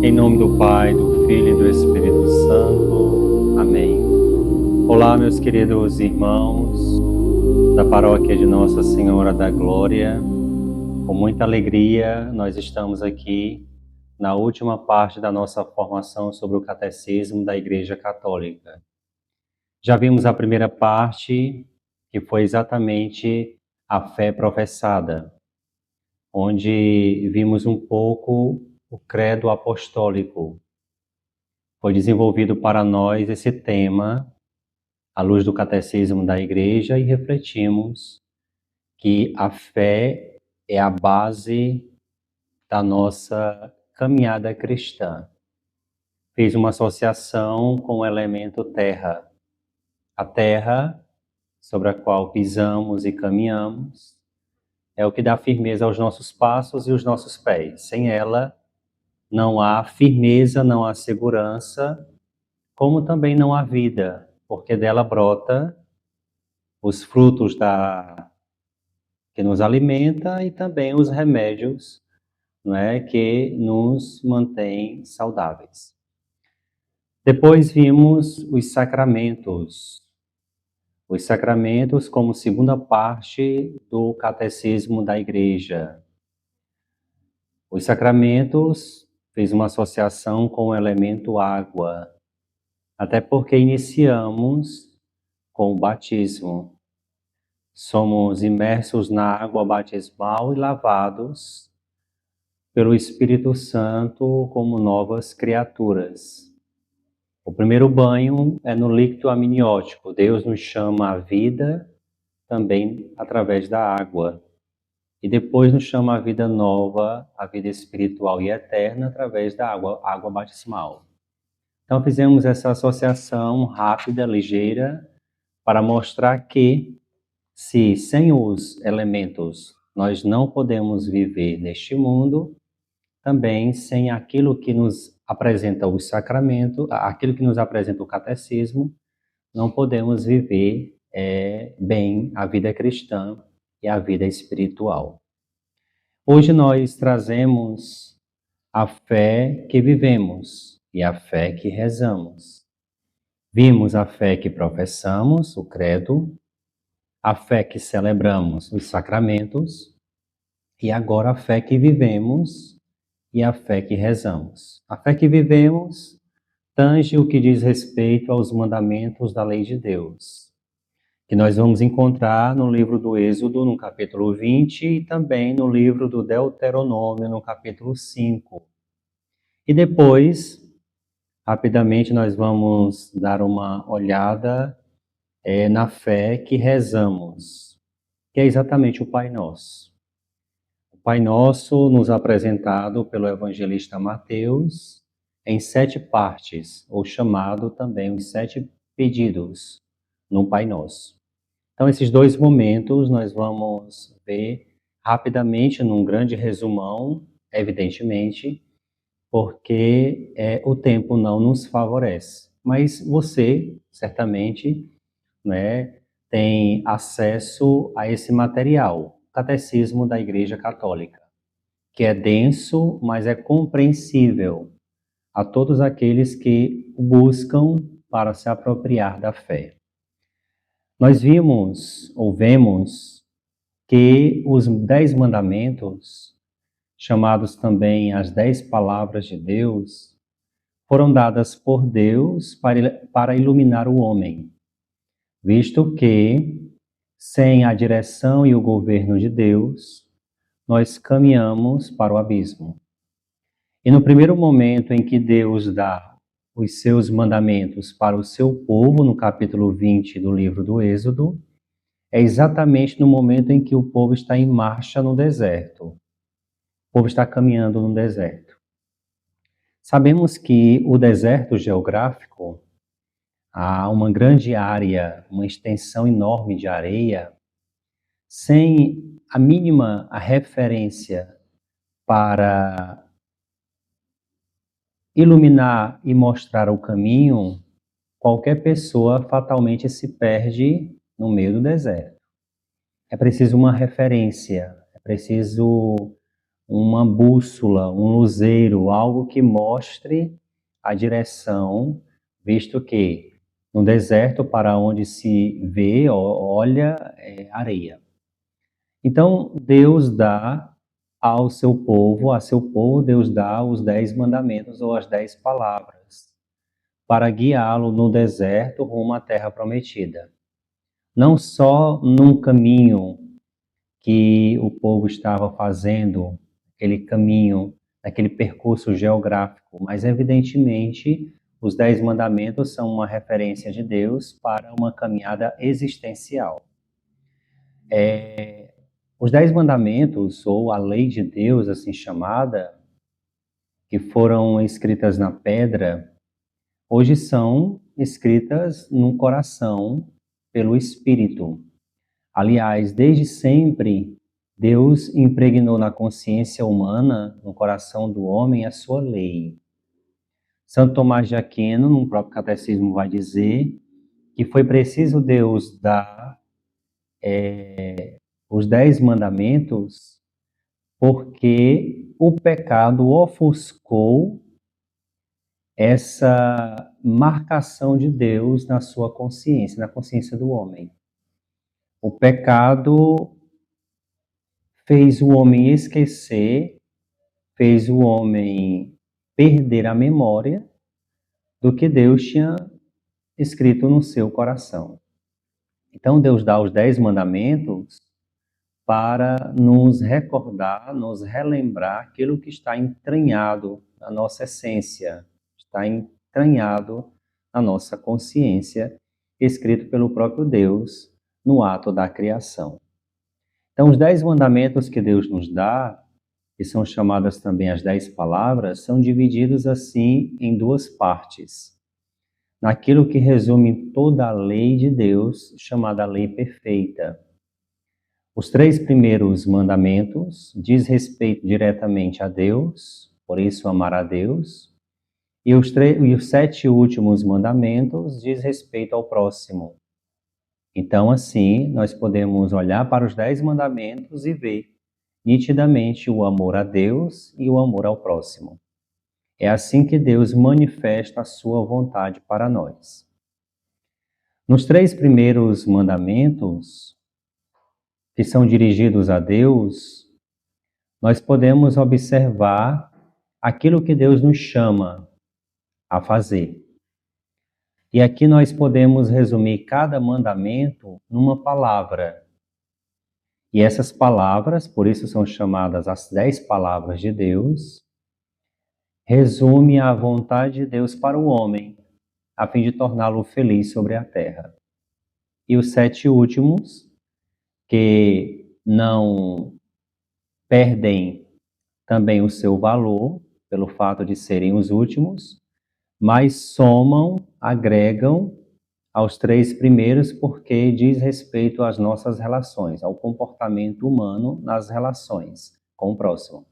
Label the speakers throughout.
Speaker 1: Em nome do Pai, do Filho e do Espírito Santo. Amém. Olá, meus queridos irmãos da paróquia de Nossa Senhora da Glória. Com muita alegria, nós estamos aqui na última parte da nossa formação sobre o Catecismo da Igreja Católica. Já vimos a primeira parte, que foi exatamente a fé professada, onde vimos um pouco o credo apostólico. Foi desenvolvido para nós esse tema à luz do Catecismo da Igreja e refletimos que a fé é a base da nossa caminhada cristã. Fiz uma associação com o elemento terra. A terra sobre a qual pisamos e caminhamos é o que dá firmeza aos nossos passos e os nossos pés. Sem ela, não há firmeza, não há segurança, como também não há vida, porque dela brota os frutos que nos alimenta e também os remédios, não é, que nos mantêm saudáveis. Depois vimos os sacramentos como segunda parte do Catecismo da Igreja. Os sacramentos fez uma associação com o elemento água, até porque iniciamos com o batismo. Somos imersos na água batismal e lavados pelo Espírito Santo como novas criaturas. O primeiro banho é no líquido amniótico. Deus nos chama à vida também através da água. E depois nos chama à vida nova, à vida espiritual e eterna através da água batismal. Então fizemos essa associação rápida, ligeira, para mostrar que se sem os elementos nós não podemos viver neste mundo, também sem aquilo que nos apresenta o sacramento, aquilo que nos apresenta o catecismo, não podemos viver bem a vida cristã e a vida espiritual. Hoje nós trazemos a fé que vivemos e a fé que rezamos. Vimos a fé que professamos, o credo, a fé que celebramos, os sacramentos, e agora a fé que vivemos e a fé que rezamos. A fé que vivemos tange o que diz respeito aos mandamentos da lei de Deus, que nós vamos encontrar no livro do Êxodo, no capítulo 20, e também no livro do Deuteronômio, no capítulo 5. E depois, rapidamente, nós vamos dar uma olhada na fé que rezamos, que é exatamente o Pai Nosso. O Pai Nosso nos apresentado pelo evangelista Mateus em 7 partes, ou chamado também os 7 pedidos no Pai Nosso. Então, esses 2 momentos nós vamos ver rapidamente, num grande resumão, evidentemente, porque o tempo não nos favorece. Mas você, certamente, né, tem acesso a esse material, Catecismo da Igreja Católica, que é denso, mas é compreensível a todos aqueles que o buscam para se apropriar da fé. Nós vimos, ou vemos, que os 10 mandamentos, chamados também as 10 palavras de Deus, foram dadas por Deus para iluminar o homem, visto que, sem a direção e o governo de Deus, nós caminhamos para o abismo. E no primeiro momento em que Deus dá os seus mandamentos para o seu povo, no capítulo 20 do livro do Êxodo, é exatamente no momento em que o povo está em marcha no deserto. O povo está caminhando no deserto. Sabemos que o deserto geográfico, há uma grande área, uma extensão enorme de areia, sem a mínima referência para iluminar e mostrar o caminho, qualquer pessoa fatalmente se perde no meio do deserto. É preciso uma referência, é preciso uma bússola, um luzeiro, algo que mostre a direção, visto que no deserto, para onde se vê, olha, é areia. Então, Deus dá ao seu povo, a seu povo, Deus dá os 10 mandamentos ou as 10 palavras para guiá-lo no deserto rumo à terra prometida. Não só num caminho que o povo estava fazendo, aquele caminho, aquele percurso geográfico, mas evidentemente os 10 mandamentos são uma referência de Deus para uma caminhada existencial. Os 10 mandamentos, ou a lei de Deus, assim chamada, que foram escritas na pedra, hoje são escritas no coração pelo Espírito. Aliás, desde sempre, Deus impregnou na consciência humana, no coração do homem, a sua lei. Santo Tomás de Aquino, no próprio catecismo, vai dizer que foi preciso Deus dar os 10 mandamentos porque o pecado ofuscou essa marcação de Deus na sua consciência, na consciência do homem. O pecado fez o homem esquecer, fez o homem perder a memória do que Deus tinha escrito no seu coração. Então Deus dá os 10 mandamentos para nos recordar, nos relembrar aquilo que está entranhado na nossa essência, está entranhado na nossa consciência, escrito pelo próprio Deus no ato da criação. Então, os 10 mandamentos que Deus nos dá, que são chamadas também as 10 palavras, são divididos assim em duas partes. Naquilo que resume toda a lei de Deus, chamada lei perfeita. Os 3 primeiros mandamentos diz respeito diretamente a Deus, por isso amar a Deus, e os 7 últimos mandamentos diz respeito ao próximo. Então, assim, nós podemos olhar para os 10 mandamentos e ver nitidamente o amor a Deus e o amor ao próximo. É assim que Deus manifesta a sua vontade para nós. Nos 3 primeiros mandamentos, que são dirigidos a Deus, nós podemos observar aquilo que Deus nos chama a fazer. E aqui nós podemos resumir cada mandamento numa palavra. E essas palavras, por isso são chamadas as 10 palavras de Deus, resume a vontade de Deus para o homem, a fim de torná-lo feliz sobre a terra. E os 7 últimos, que não perdem também o seu valor, pelo fato de serem os últimos, mas somam, agregam aos 3 primeiros porque diz respeito às nossas relações, ao comportamento humano nas relações com o próximo.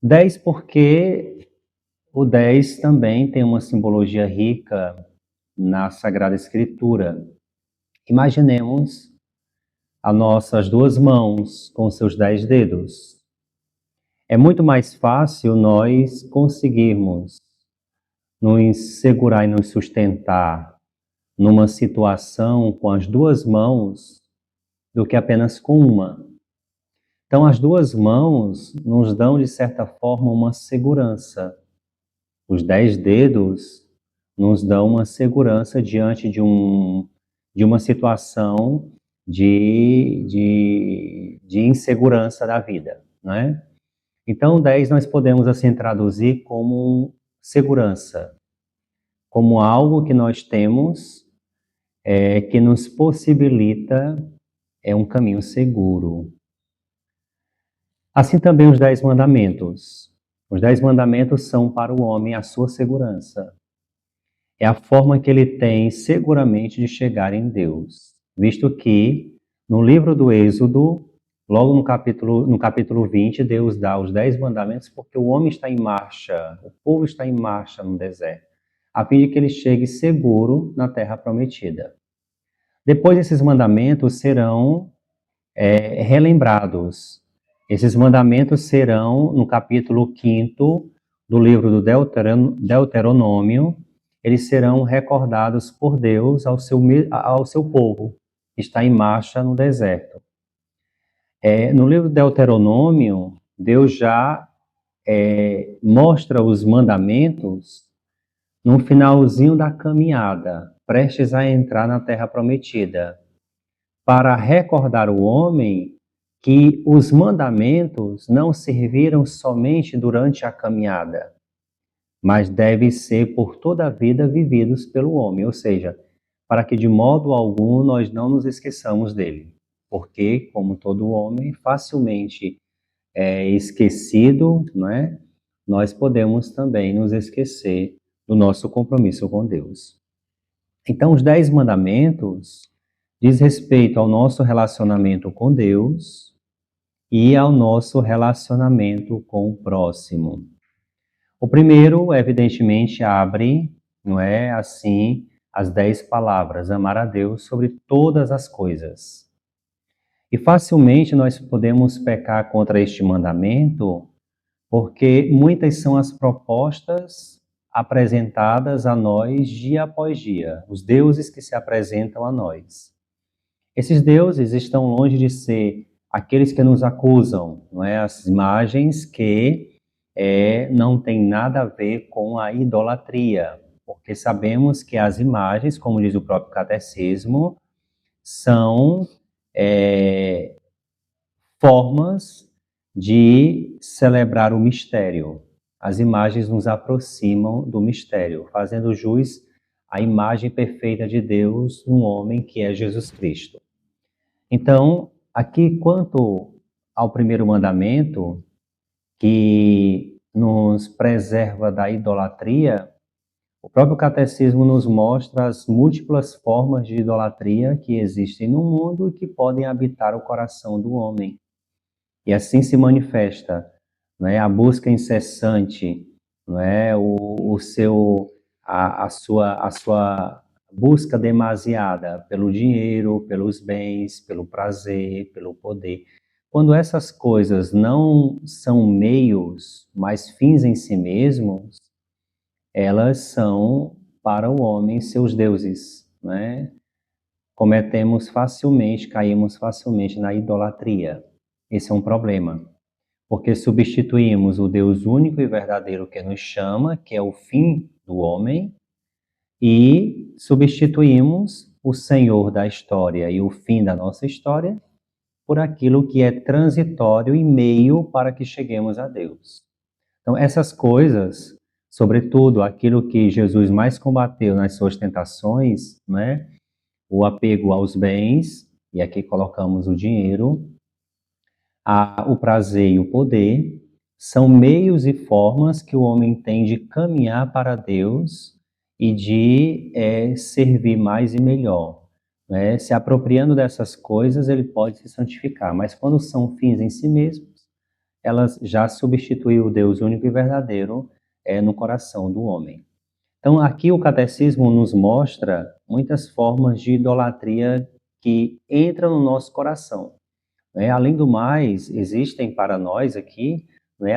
Speaker 1: 10 porque o 10 também tem uma simbologia rica na Sagrada Escritura. Imaginemos as nossas 2 mãos com seus 10 dedos. É muito mais fácil nós conseguirmos nos segurar e nos sustentar numa situação com as 2 mãos do que apenas com uma. Então, as 2 mãos nos dão, de certa forma, uma segurança. Os 10 dedos nos dão uma segurança diante de uma situação de insegurança da vida, não é? Então, 10 nós podemos assim traduzir como segurança, como algo que nós temos que nos possibilita um caminho seguro. Assim também os 10 mandamentos. Os 10 mandamentos são para o homem a sua segurança. É a forma que ele tem seguramente de chegar em Deus, visto que no livro do Êxodo, logo no capítulo 20, Deus dá os 10 mandamentos porque o homem está em marcha, o povo está em marcha no deserto, a fim de que ele chegue seguro na terra prometida. Depois esses mandamentos serão relembrados Esses mandamentos serão, no capítulo 5º do livro do Deuteronômio, eles serão recordados por Deus ao seu povo, que está em marcha no deserto. No livro do Deuteronômio, Deus já mostra os mandamentos no finalzinho da caminhada, prestes a entrar na Terra Prometida, para recordar o homem que os mandamentos não serviram somente durante a caminhada, mas devem ser por toda a vida vividos pelo homem, ou seja, para que de modo algum nós não nos esqueçamos dele, porque, como todo homem, facilmente é esquecido, não é? Nós podemos também nos esquecer do nosso compromisso com Deus. Então, os 10 mandamentos diz respeito ao nosso relacionamento com Deus e ao nosso relacionamento com o próximo. O primeiro, evidentemente, abre, não é assim, as 10 palavras, amar a Deus sobre todas as coisas. E facilmente nós podemos pecar contra este mandamento, porque muitas são as propostas apresentadas a nós dia após dia, os deuses que se apresentam a nós. Esses deuses estão longe de ser aqueles que nos acusam, não é? As imagens que não têm nada a ver com a idolatria, porque sabemos que as imagens, como diz o próprio catecismo, são formas de celebrar o mistério. As imagens nos aproximam do mistério, fazendo jus à imagem perfeita de Deus no homem que é Jesus Cristo. Então, aqui, quanto ao primeiro mandamento, que nos preserva da idolatria, o próprio catecismo nos mostra as múltiplas formas de idolatria que existem no mundo e que podem habitar o coração do homem. E assim se manifesta, não é, a busca incessante, não é, a sua busca demasiada pelo dinheiro, pelos bens, pelo prazer, pelo poder. Quando essas coisas não são meios, mas fins em si mesmos, elas são para o homem seus deuses, né? Caímos facilmente na idolatria. Esse é um problema, porque substituímos o Deus único e verdadeiro que nos chama, que é o fim do homem, e substituímos o Senhor da história e o fim da nossa história por aquilo que é transitório e meio para que cheguemos a Deus. Então, essas coisas, sobretudo aquilo que Jesus mais combateu nas suas tentações, né? O apego aos bens, e aqui colocamos o dinheiro, o prazer e o poder, são meios e formas que o homem tem de caminhar para Deus e de servir mais e melhor. Né? Se apropriando dessas coisas, ele pode se santificar, mas quando são fins em si mesmos, elas já substituem o Deus único e verdadeiro no coração do homem. Então, aqui o catecismo nos mostra muitas formas de idolatria que entram no nosso coração. Além do mais, existem para nós aqui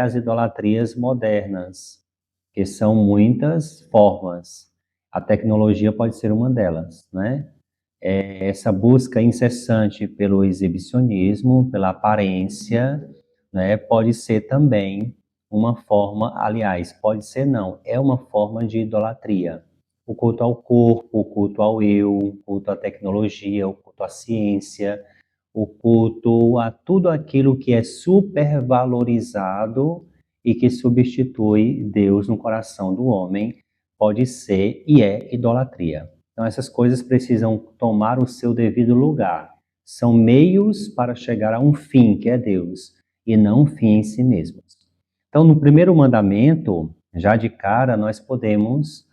Speaker 1: as idolatrias modernas, que são muitas formas. A tecnologia pode ser uma delas, né? Essa busca incessante pelo exibicionismo, pela aparência, né, pode ser também uma forma, aliás, pode ser não, é uma forma de idolatria. O culto ao corpo, o culto ao eu, o culto à tecnologia, o culto à ciência, o culto a tudo aquilo que é supervalorizado e que substitui Deus no coração do homem, pode ser e é idolatria. Então essas coisas precisam tomar o seu devido lugar. São meios para chegar a um fim, que é Deus, e não um fim em si mesmos. Então no primeiro mandamento, já de cara, nós podemos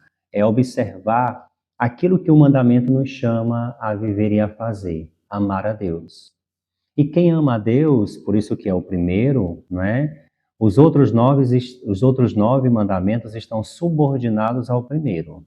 Speaker 1: observar aquilo que o mandamento nos chama a viver e a fazer, amar a Deus. E quem ama a Deus, por isso que é o primeiro, não é? Os outros 9 mandamentos estão subordinados ao primeiro.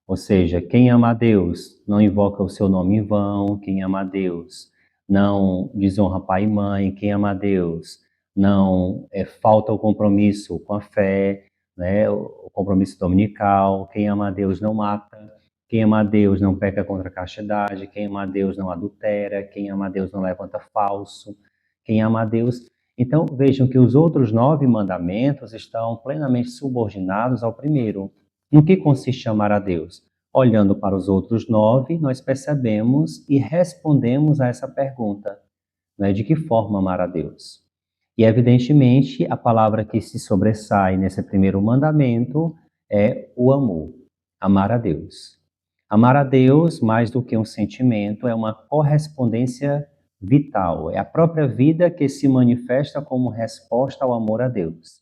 Speaker 1: Ou seja, quem ama a Deus não invoca o seu nome em vão, quem ama a Deus não desonra pai e mãe, quem ama a Deus não falta o compromisso com a fé, né, o compromisso dominical. Quem ama a Deus não mata, quem ama a Deus não peca contra a castidade, quem ama a Deus não adultera, quem ama a Deus não levanta falso, quem ama a Deus... Então, vejam que os outros 9 mandamentos estão plenamente subordinados ao primeiro. No que consiste amar a Deus? Olhando para os outros 9, nós percebemos e respondemos a essa pergunta, né, de que forma amar a Deus? E, evidentemente, a palavra que se sobressai nesse primeiro mandamento é o amor, amar a Deus. Amar a Deus, mais do que um sentimento, é uma correspondência vital, é a própria vida que se manifesta como resposta ao amor a Deus.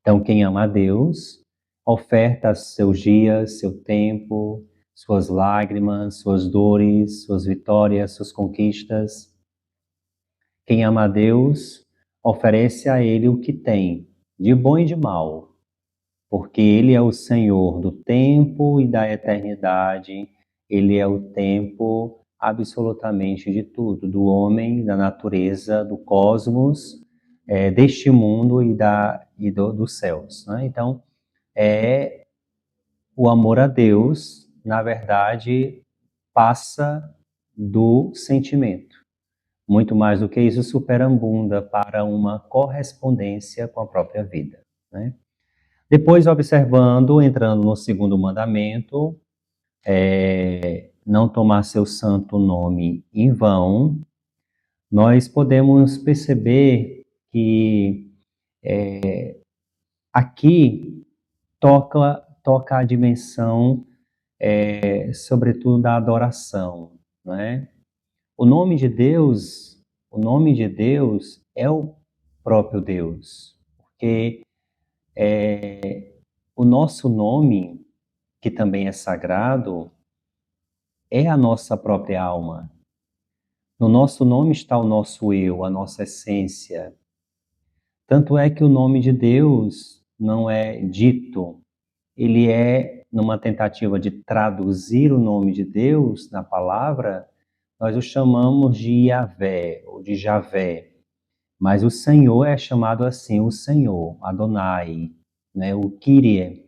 Speaker 1: Então, quem ama a Deus, oferta seus dias, seu tempo, suas lágrimas, suas dores, suas vitórias, suas conquistas. Quem ama a Deus, oferece a Ele o que tem, de bom e de mal, porque Ele é o Senhor do tempo e da eternidade, Ele é o tempo absolutamente de tudo, do homem, da natureza, do cosmos, deste mundo dos céus, né? Então, o amor a Deus, na verdade, passa do sentimento. Muito mais do que isso, superabunda para uma correspondência com a própria vida, né? Depois, observando, entrando no segundo mandamento, não tomar seu santo nome em vão, nós podemos perceber que aqui toca a dimensão, sobretudo, da adoração, né? O nome de Deus, o nome de Deus é o próprio Deus, porque o nosso nome, que também é sagrado, é a nossa própria alma. No nosso nome está o nosso eu, a nossa essência. Tanto é que o nome de Deus não é dito, ele é, numa tentativa de traduzir o nome de Deus na palavra, nós o chamamos de Yahvé ou de Javé. Mas o Senhor é chamado assim, o Senhor, Adonai, né? O Kyrie.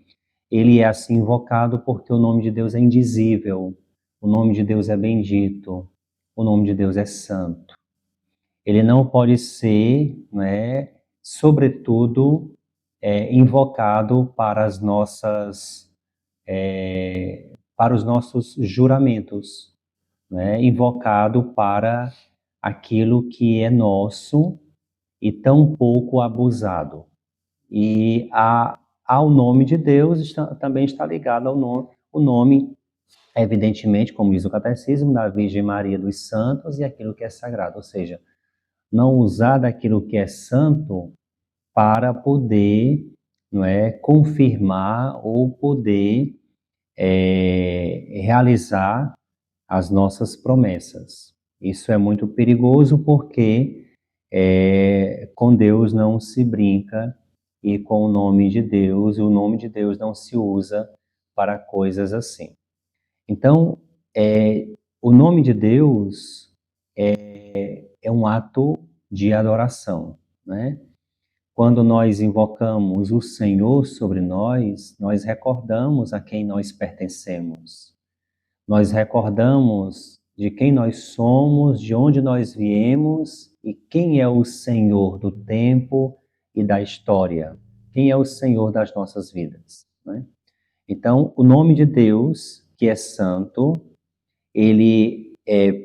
Speaker 1: Ele é assim invocado porque o nome de Deus é indizível, o nome de Deus é bendito, o nome de Deus é santo. Ele não pode ser, né, sobretudo, invocado para para os nossos juramentos, né? Invocado para aquilo que é nosso e tão pouco abusado. E ao nome de Deus também está ligado o nome, evidentemente, como diz o catecismo, da Virgem Maria dos Santos e aquilo que é sagrado, ou seja, não usar daquilo que é santo para poder, não é, confirmar ou poder realizar as nossas promessas. Isso é muito perigoso porque com Deus não se brinca e com o nome de Deus não se usa para coisas assim. Então, o nome de Deus é um ato de adoração, né? Quando nós invocamos o Senhor sobre nós recordamos a quem nós pertencemos. Nós recordamos de quem nós somos, de onde nós viemos e quem é o Senhor do tempo e da história. Quem é o Senhor das nossas vidas, né? Então, o nome de Deus, que é santo, ele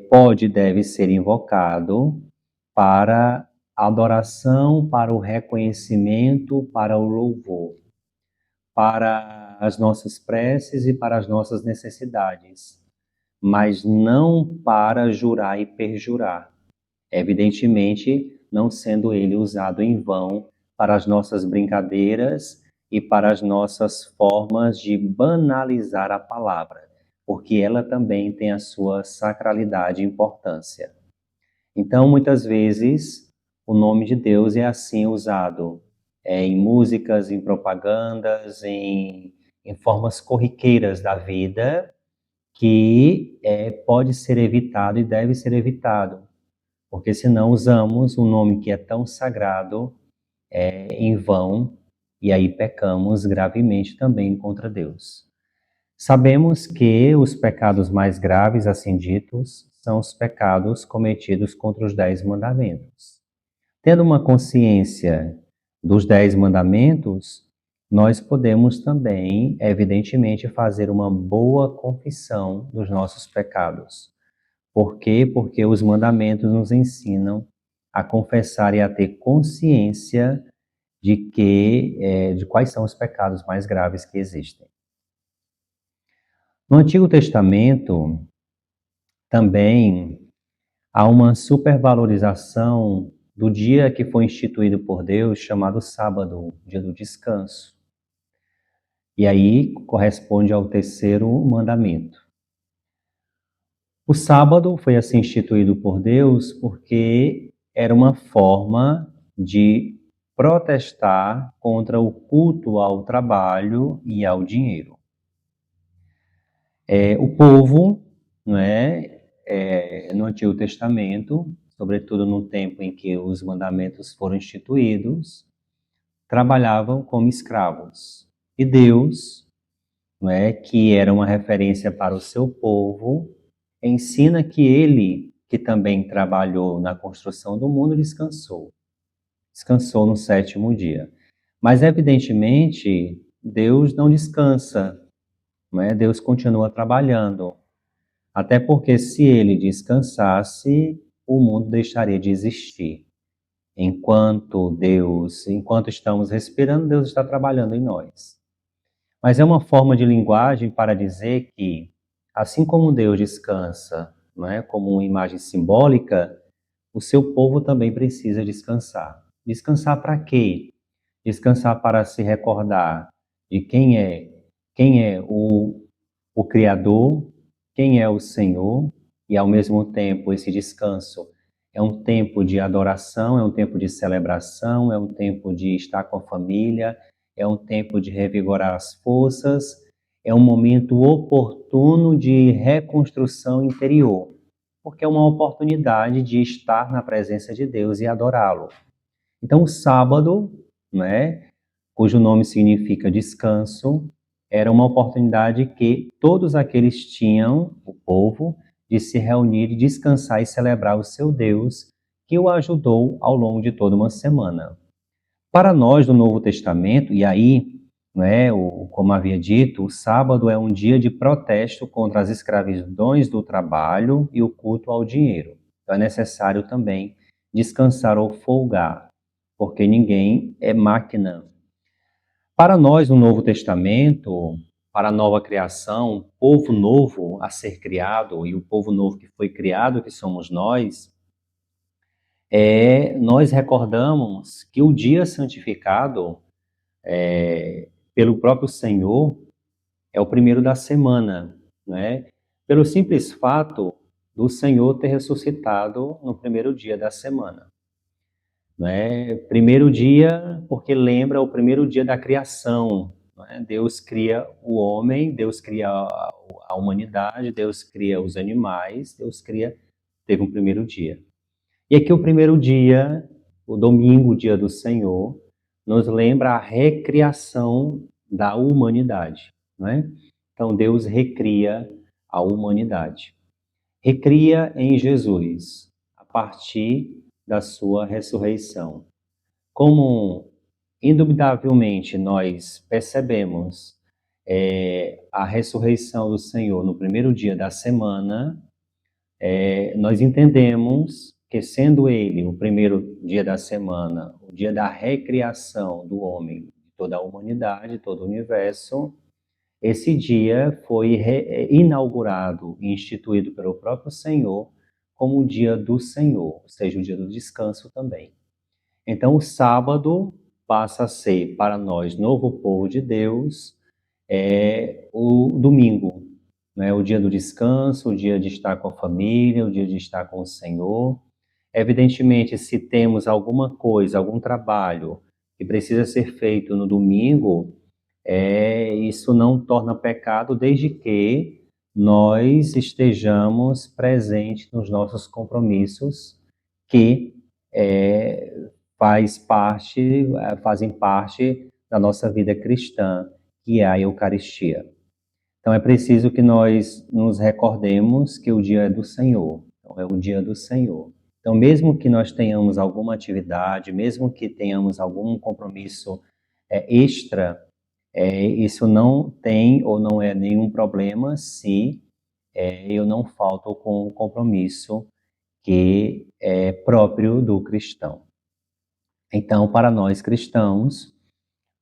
Speaker 1: pode e deve ser invocado para adoração, para o reconhecimento, para o louvor, para as nossas preces e para as nossas necessidades, mas não para jurar e perjurar. Evidentemente, não sendo ele usado em vão para as nossas brincadeiras e para as nossas formas de banalizar a palavra, porque ela também tem a sua sacralidade e importância. Então, muitas vezes, o nome de Deus é assim usado em músicas, em propagandas, em formas corriqueiras da vida, que pode ser evitado e deve ser evitado, porque senão usamos um nome que é tão sagrado em vão, e aí pecamos gravemente também contra Deus. Sabemos que os pecados mais graves, assim ditos, são os pecados cometidos contra os 10 mandamentos. Tendo uma consciência dos 10 mandamentos, nós podemos também, evidentemente, fazer uma boa confissão dos nossos pecados. Por quê? Porque os mandamentos nos ensinam a confessar e a ter consciência de quais são os pecados mais graves que existem. No Antigo Testamento, também há uma supervalorização do dia que foi instituído por Deus, chamado sábado, dia do descanso. E aí corresponde ao terceiro mandamento. O sábado foi assim instituído por Deus porque era uma forma de protestar contra o culto ao trabalho e ao dinheiro. O povo, não é, no Antigo Testamento, sobretudo no tempo em que os mandamentos foram instituídos, trabalhavam como escravos. E Deus, não é, que era uma referência para o seu povo, ensina que ele, que também trabalhou na construção do mundo, descansou. Descansou no sétimo dia. Mas, evidentemente, Deus não descansa, não é? Deus continua trabalhando. Até porque se ele descansasse, o mundo deixaria de existir. Enquanto estamos respirando, Deus está trabalhando em nós. Mas é uma forma de linguagem para dizer que, assim como Deus descansa, não é, como uma imagem simbólica, o seu povo também precisa descansar. Descansar para quê? Descansar para se recordar de quem é o Criador, quem é o Senhor, e ao mesmo tempo esse descanso é um tempo de adoração, é um tempo de celebração, é um tempo de estar com a família, é um tempo de revigorar as forças, é um momento oportuno de reconstrução interior, porque é uma oportunidade de estar na presença de Deus e adorá-lo. Então, o sábado, né, cujo nome significa descanso, era uma oportunidade que todos aqueles tinham, o povo, de se reunir, descansar e celebrar o seu Deus, que o ajudou ao longo de toda uma semana. Para nós do Novo Testamento, e aí, como havia dito, o sábado é um dia de protesto contra as escravidões do trabalho e o culto ao dinheiro. Então é necessário também descansar ou folgar, porque ninguém é máquina. Para nós, no Novo Testamento, para a nova criação, o povo novo a ser criado e o povo novo que foi criado, que somos nós recordamos que o dia santificado pelo próprio Senhor é o primeiro da semana, né? Pelo simples fato do Senhor ter ressuscitado no primeiro dia da semana. Né? Primeiro dia, porque lembra o primeiro dia da criação. Né? Deus cria o homem, Deus cria a humanidade, Deus cria os animais, teve um primeiro dia. E aqui o primeiro dia, o domingo, o dia do Senhor, nos lembra a recriação da humanidade. Né? Então Deus recria a humanidade. Recria em Jesus, a partir da sua ressurreição. Como, indubitavelmente, nós percebemos a ressurreição do Senhor no primeiro dia da semana, nós entendemos que, sendo ele o primeiro dia da semana, o dia da recriação do homem, de toda a humanidade, todo o universo, esse dia foi inaugurado e instituído pelo próprio Senhor como o dia do Senhor, ou seja, o dia do descanso também. Então, o sábado passa a ser, para nós, novo povo de Deus, o domingo, né? O dia do descanso, o dia de estar com a família, o dia de estar com o Senhor. Evidentemente, se temos alguma coisa, algum trabalho que precisa ser feito no domingo, isso não torna pecado desde que nós estejamos presentes nos nossos compromissos que fazem parte da nossa vida cristã, que é a Eucaristia. Então é preciso que nós nos recordemos que o dia é do Senhor, então, é o dia do Senhor. Então, mesmo que nós tenhamos alguma atividade, mesmo que tenhamos algum compromisso extra, isso não tem ou não é nenhum problema se eu não falto com o compromisso que é próprio do cristão. Então, para nós cristãos,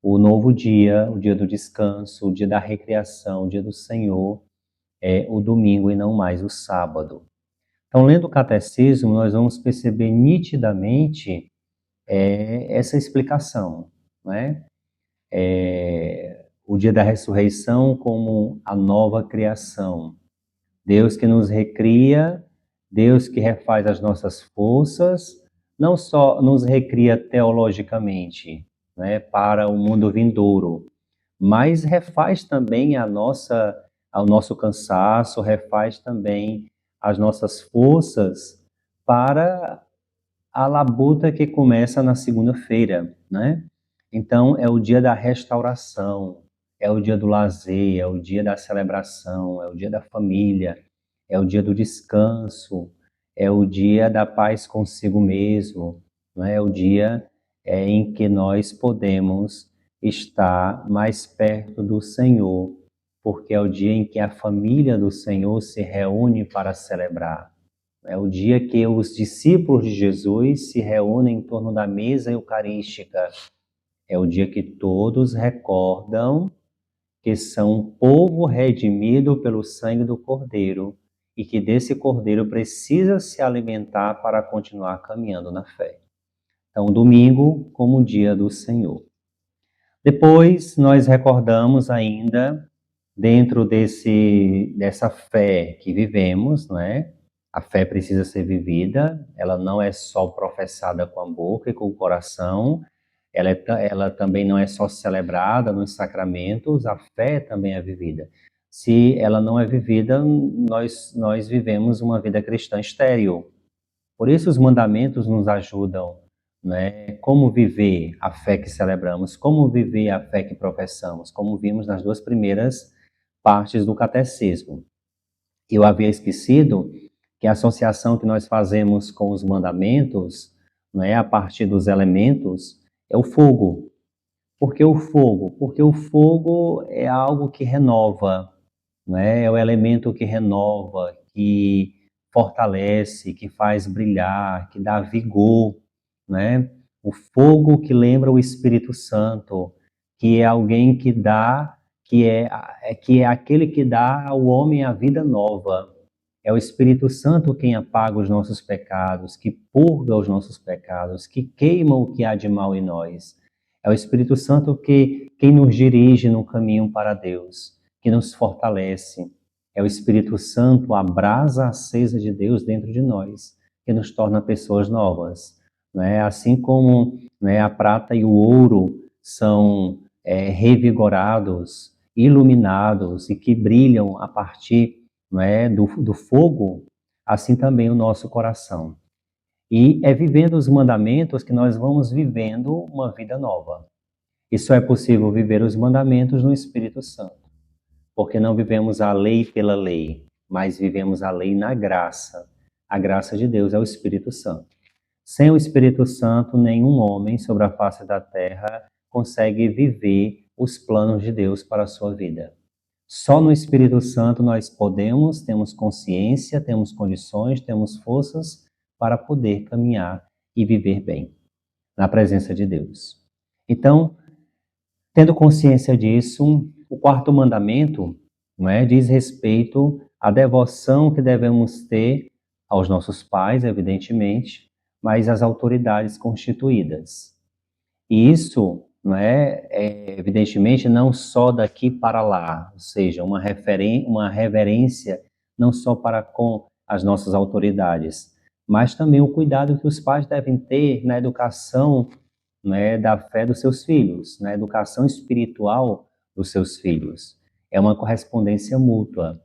Speaker 1: o novo dia, o dia do descanso, o dia da recreação, o dia do Senhor, é o domingo e não mais o sábado. Então, lendo o catecismo, nós vamos perceber nitidamente essa explicação, né? O dia da ressurreição como a nova criação. Deus que nos recria, Deus que refaz as nossas forças, não só nos recria teologicamente, né, para o mundo vindouro, mas refaz também ao nosso cansaço, refaz também as nossas forças para a labuta que começa na segunda-feira, né? Então é o dia da restauração, é o dia do lazer, é o dia da celebração, é o dia da família, é o dia do descanso, é o dia da paz consigo mesmo, não é? É o dia em que nós podemos estar mais perto do Senhor, porque é o dia em que a família do Senhor se reúne para celebrar. É o dia que os discípulos de Jesus se reúnem em torno da mesa eucarística. É o dia que todos recordam que são um povo redimido pelo sangue do Cordeiro e que desse Cordeiro precisa se alimentar para continuar caminhando na fé. Então, domingo como o dia do Senhor. Depois, nós recordamos ainda, dentro dessa fé que vivemos, não é? A fé precisa ser vivida, ela não é só professada com a boca e com o coração, ela também não é só celebrada nos sacramentos, a fé também é vivida. Se ela não é vivida, nós vivemos uma vida cristã estéril. Por isso os mandamentos nos ajudam, né? Como viver a fé que celebramos, como viver a fé que professamos, como vimos nas duas primeiras partes do catecismo. Eu havia esquecido que a associação que nós fazemos com os mandamentos, não é, a partir dos elementos, é o fogo. Por que o fogo? Porque o fogo é algo que renova, não é? É o elemento que renova, que fortalece, que faz brilhar, que dá vigor, né? O fogo que lembra o Espírito Santo, que é alguém que dá, que é aquele que dá ao homem a vida nova. É o Espírito Santo quem apaga os nossos pecados, que purga os nossos pecados, que queima o que há de mal em nós. É o Espírito Santo quem nos dirige no caminho para Deus, que nos fortalece. É o Espírito Santo, a brasa acesa de Deus dentro de nós, que nos torna pessoas novas. Né? Assim como, né, a prata e o ouro são revigorados, iluminados e que brilham a partir, não é, do fogo, assim também o nosso coração. E é vivendo os mandamentos que nós vamos vivendo uma vida nova. E só é possível viver os mandamentos no Espírito Santo, porque não vivemos a lei pela lei, mas vivemos a lei na graça. A graça de Deus é o Espírito Santo. Sem o Espírito Santo, nenhum homem sobre a face da terra consegue viver os planos de Deus para a sua vida. Só no Espírito Santo nós temos consciência, temos condições, temos forças para poder caminhar e viver bem na presença de Deus. Então, tendo consciência disso, o quarto mandamento, não é, diz respeito à devoção que devemos ter aos nossos pais, evidentemente, mas às autoridades constituídas. E isso, não evidentemente, não só daqui para lá, ou seja, uma reverência não só para com as nossas autoridades, mas também o cuidado que os pais devem ter na educação, né, da fé dos seus filhos, na educação espiritual dos seus filhos. É uma correspondência mútua.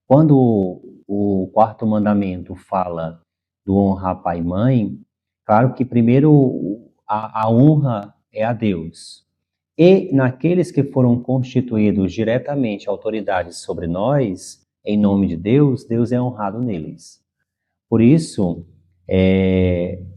Speaker 1: Quando o quarto mandamento fala do honrar pai e mãe, claro que primeiro a honra é a Deus. E naqueles que foram constituídos diretamente autoridades sobre nós, em nome de Deus, Deus é honrado neles. Por isso,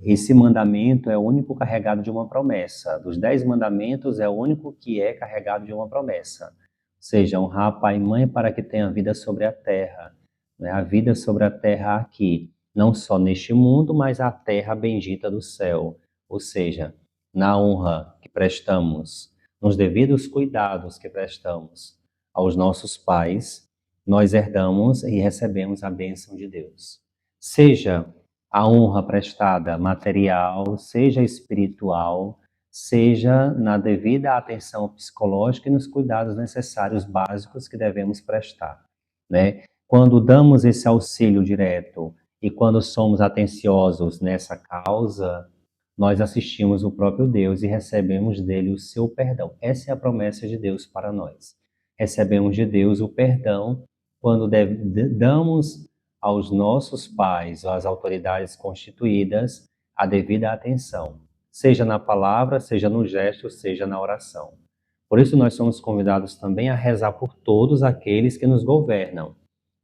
Speaker 1: esse mandamento é o único carregado de uma promessa. Dos 10 mandamentos, é o único que é carregado de uma promessa. Ou seja, honrar pai e mãe para que tenha vida sobre a terra. Né? A vida sobre a terra aqui, não só neste mundo, mas a terra bendita do céu. Ou seja, na honra que prestamos, nos devidos cuidados que prestamos aos nossos pais, nós herdamos e recebemos a bênção de Deus. Seja a honra prestada material, seja espiritual, seja na devida atenção psicológica e nos cuidados necessários básicos que devemos prestar, né? Quando damos esse auxílio direto e quando somos atenciosos nessa causa, nós assistimos o próprio Deus e recebemos dele o seu perdão. Essa é a promessa de Deus para nós. Recebemos de Deus o perdão quando damos aos nossos pais, às autoridades constituídas, a devida atenção, seja na palavra, seja no gesto, seja na oração. Por isso nós somos convidados também a rezar por todos aqueles que nos governam,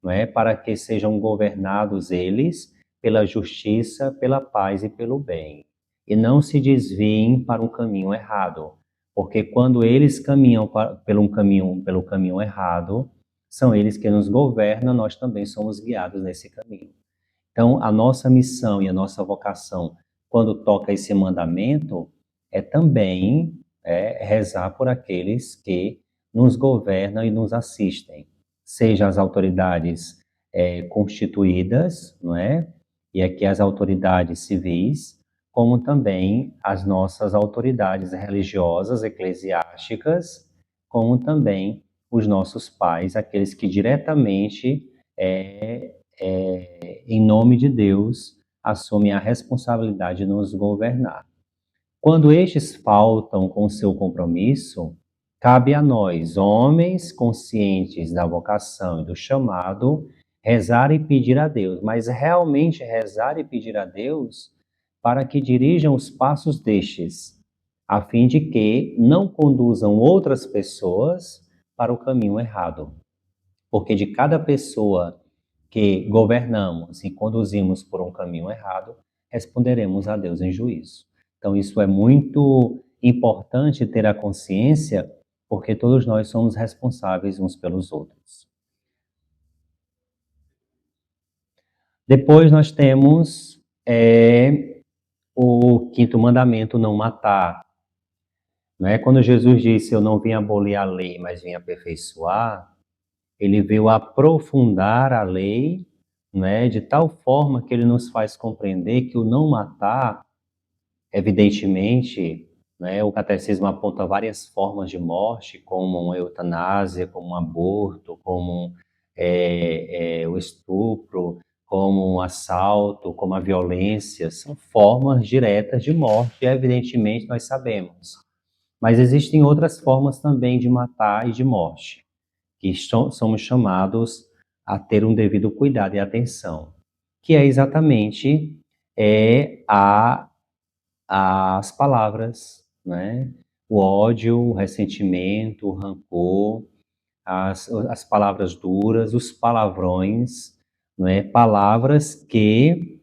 Speaker 1: não é? Para que sejam governados eles pela justiça, pela paz e pelo bem, e não se desviem para um caminho errado, porque quando eles caminham pelo caminho errado, são eles que nos governam, nós também somos guiados nesse caminho. Então, a nossa missão e a nossa vocação, quando toca esse mandamento, é também rezar por aqueles que nos governam e nos assistem, seja as autoridades constituídas, não é? E aqui as autoridades civis, como também as nossas autoridades religiosas, eclesiásticas, como também os nossos pais, aqueles que diretamente, em nome de Deus, assumem a responsabilidade de nos governar. Quando estes faltam com seu compromisso, cabe a nós, homens conscientes da vocação e do chamado, rezar e pedir a Deus, mas realmente rezar e pedir a Deus para que dirijam os passos destes, a fim de que não conduzam outras pessoas para o caminho errado. Porque de cada pessoa que governamos e conduzimos por um caminho errado, responderemos a Deus em juízo. Então, isso é muito importante ter a consciência, porque todos nós somos responsáveis uns pelos outros. Depois nós temos o quinto mandamento, não matar. Não é? Quando Jesus disse, eu não vim abolir a lei, mas vim aperfeiçoar, ele veio aprofundar a lei, né, de tal forma que ele nos faz compreender que o não matar, evidentemente, né, o catecismo aponta várias formas de morte, como a eutanásia, como um aborto, como o estupro, como um assalto, como a violência, são formas diretas de morte, evidentemente nós sabemos. Mas existem outras formas também de matar e de morte, que somos chamados a ter um devido cuidado e atenção, que é exatamente as palavras, né? O ódio, o ressentimento, o rancor, as palavras duras, os palavrões, não é? Palavras que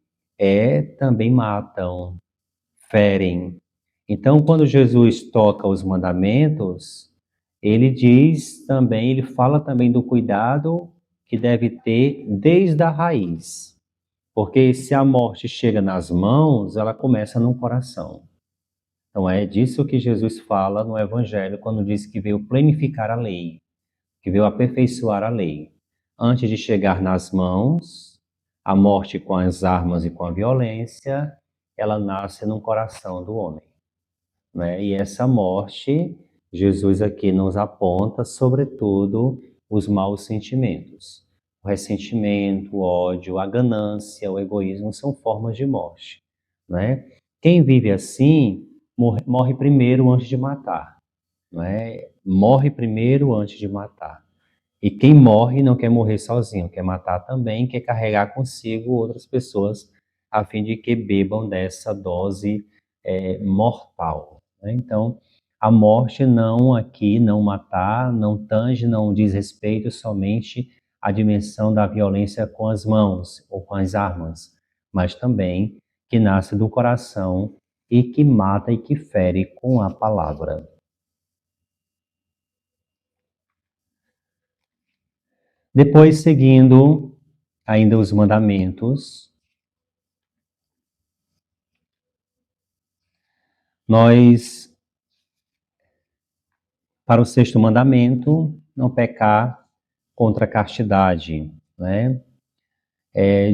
Speaker 1: também matam, ferem. Então, quando Jesus toca os mandamentos, ele diz também, ele fala também do cuidado que deve ter desde a raiz. Porque se a morte chega nas mãos, ela começa no coração. Então é disso que Jesus fala no Evangelho, quando diz que veio planificar a lei, que veio aperfeiçoar a lei. Antes de chegar nas mãos, a morte com as armas e com a violência, ela nasce no coração do homem, né? E essa morte, Jesus aqui nos aponta, sobretudo, os maus sentimentos. O ressentimento, o ódio, a ganância, o egoísmo são formas de morte, né? Quem vive assim morre primeiro antes de matar, não é? Morre primeiro antes de matar. E quem morre não quer morrer sozinho, quer matar também, quer carregar consigo outras pessoas, a fim de que bebam dessa dose mortal, né? Então, a morte não aqui, não matar, não tange, não diz respeito somente à dimensão da violência com as mãos ou com as armas, mas também que nasce do coração e que mata e que fere com a palavra. Depois, seguindo ainda os mandamentos, nós, para o sexto mandamento, não pecar contra a castidade, né?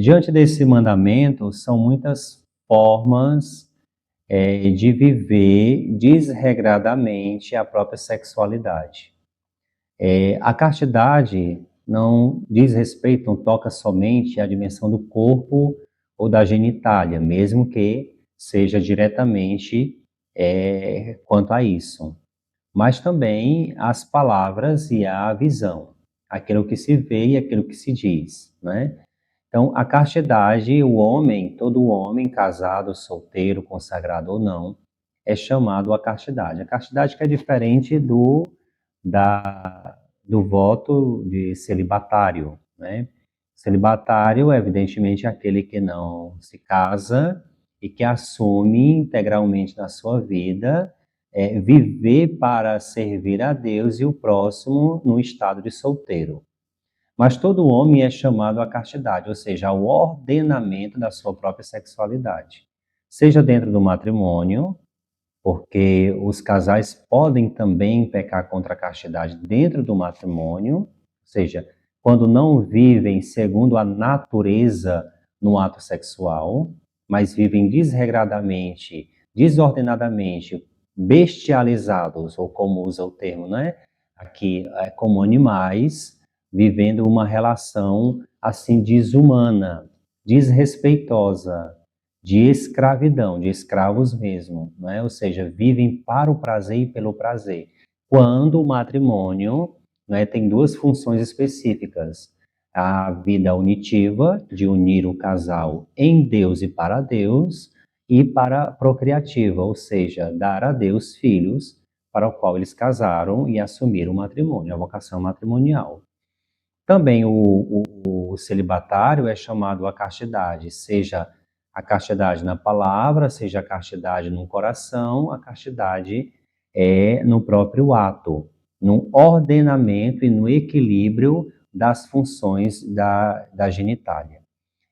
Speaker 1: Diante desse mandamento, são muitas formas de viver desregradamente a própria sexualidade. A castidade não diz respeito, não toca somente à dimensão do corpo ou da genitália, mesmo que seja diretamente quanto a isso, mas também as palavras e a visão, aquilo que se vê e aquilo que se diz, né? Então, a castidade, o homem, todo homem, casado, solteiro, consagrado ou não, é chamado a castidade. A castidade que é diferente do voto de celibatário, né? Celibatário é, evidentemente, aquele que não se casa e que assume integralmente na sua vida viver para servir a Deus e o próximo no estado de solteiro. Mas todo homem é chamado à castidade, ou seja, ao ordenamento da sua própria sexualidade. Seja dentro do matrimônio, porque os casais podem também pecar contra a castidade dentro do matrimônio, ou seja, quando não vivem segundo a natureza no ato sexual, mas vivem desregradamente, desordenadamente, bestializados, ou como usa o termo, né? Aqui, como animais, vivendo uma relação assim desumana, desrespeitosa, de escravidão, de escravos mesmo, né? Ou seja, vivem para o prazer e pelo prazer. Quando o matrimônio, né, tem duas funções específicas: a vida unitiva, de unir o casal em Deus e para Deus, e para a procriativa, ou seja, dar a Deus filhos para o qual eles casaram e assumiram o matrimônio, a vocação matrimonial. Também o celibatário é chamado a castidade, seja a castidade na palavra, seja a castidade no coração, a castidade é no próprio ato, no ordenamento e no equilíbrio das funções da genitália.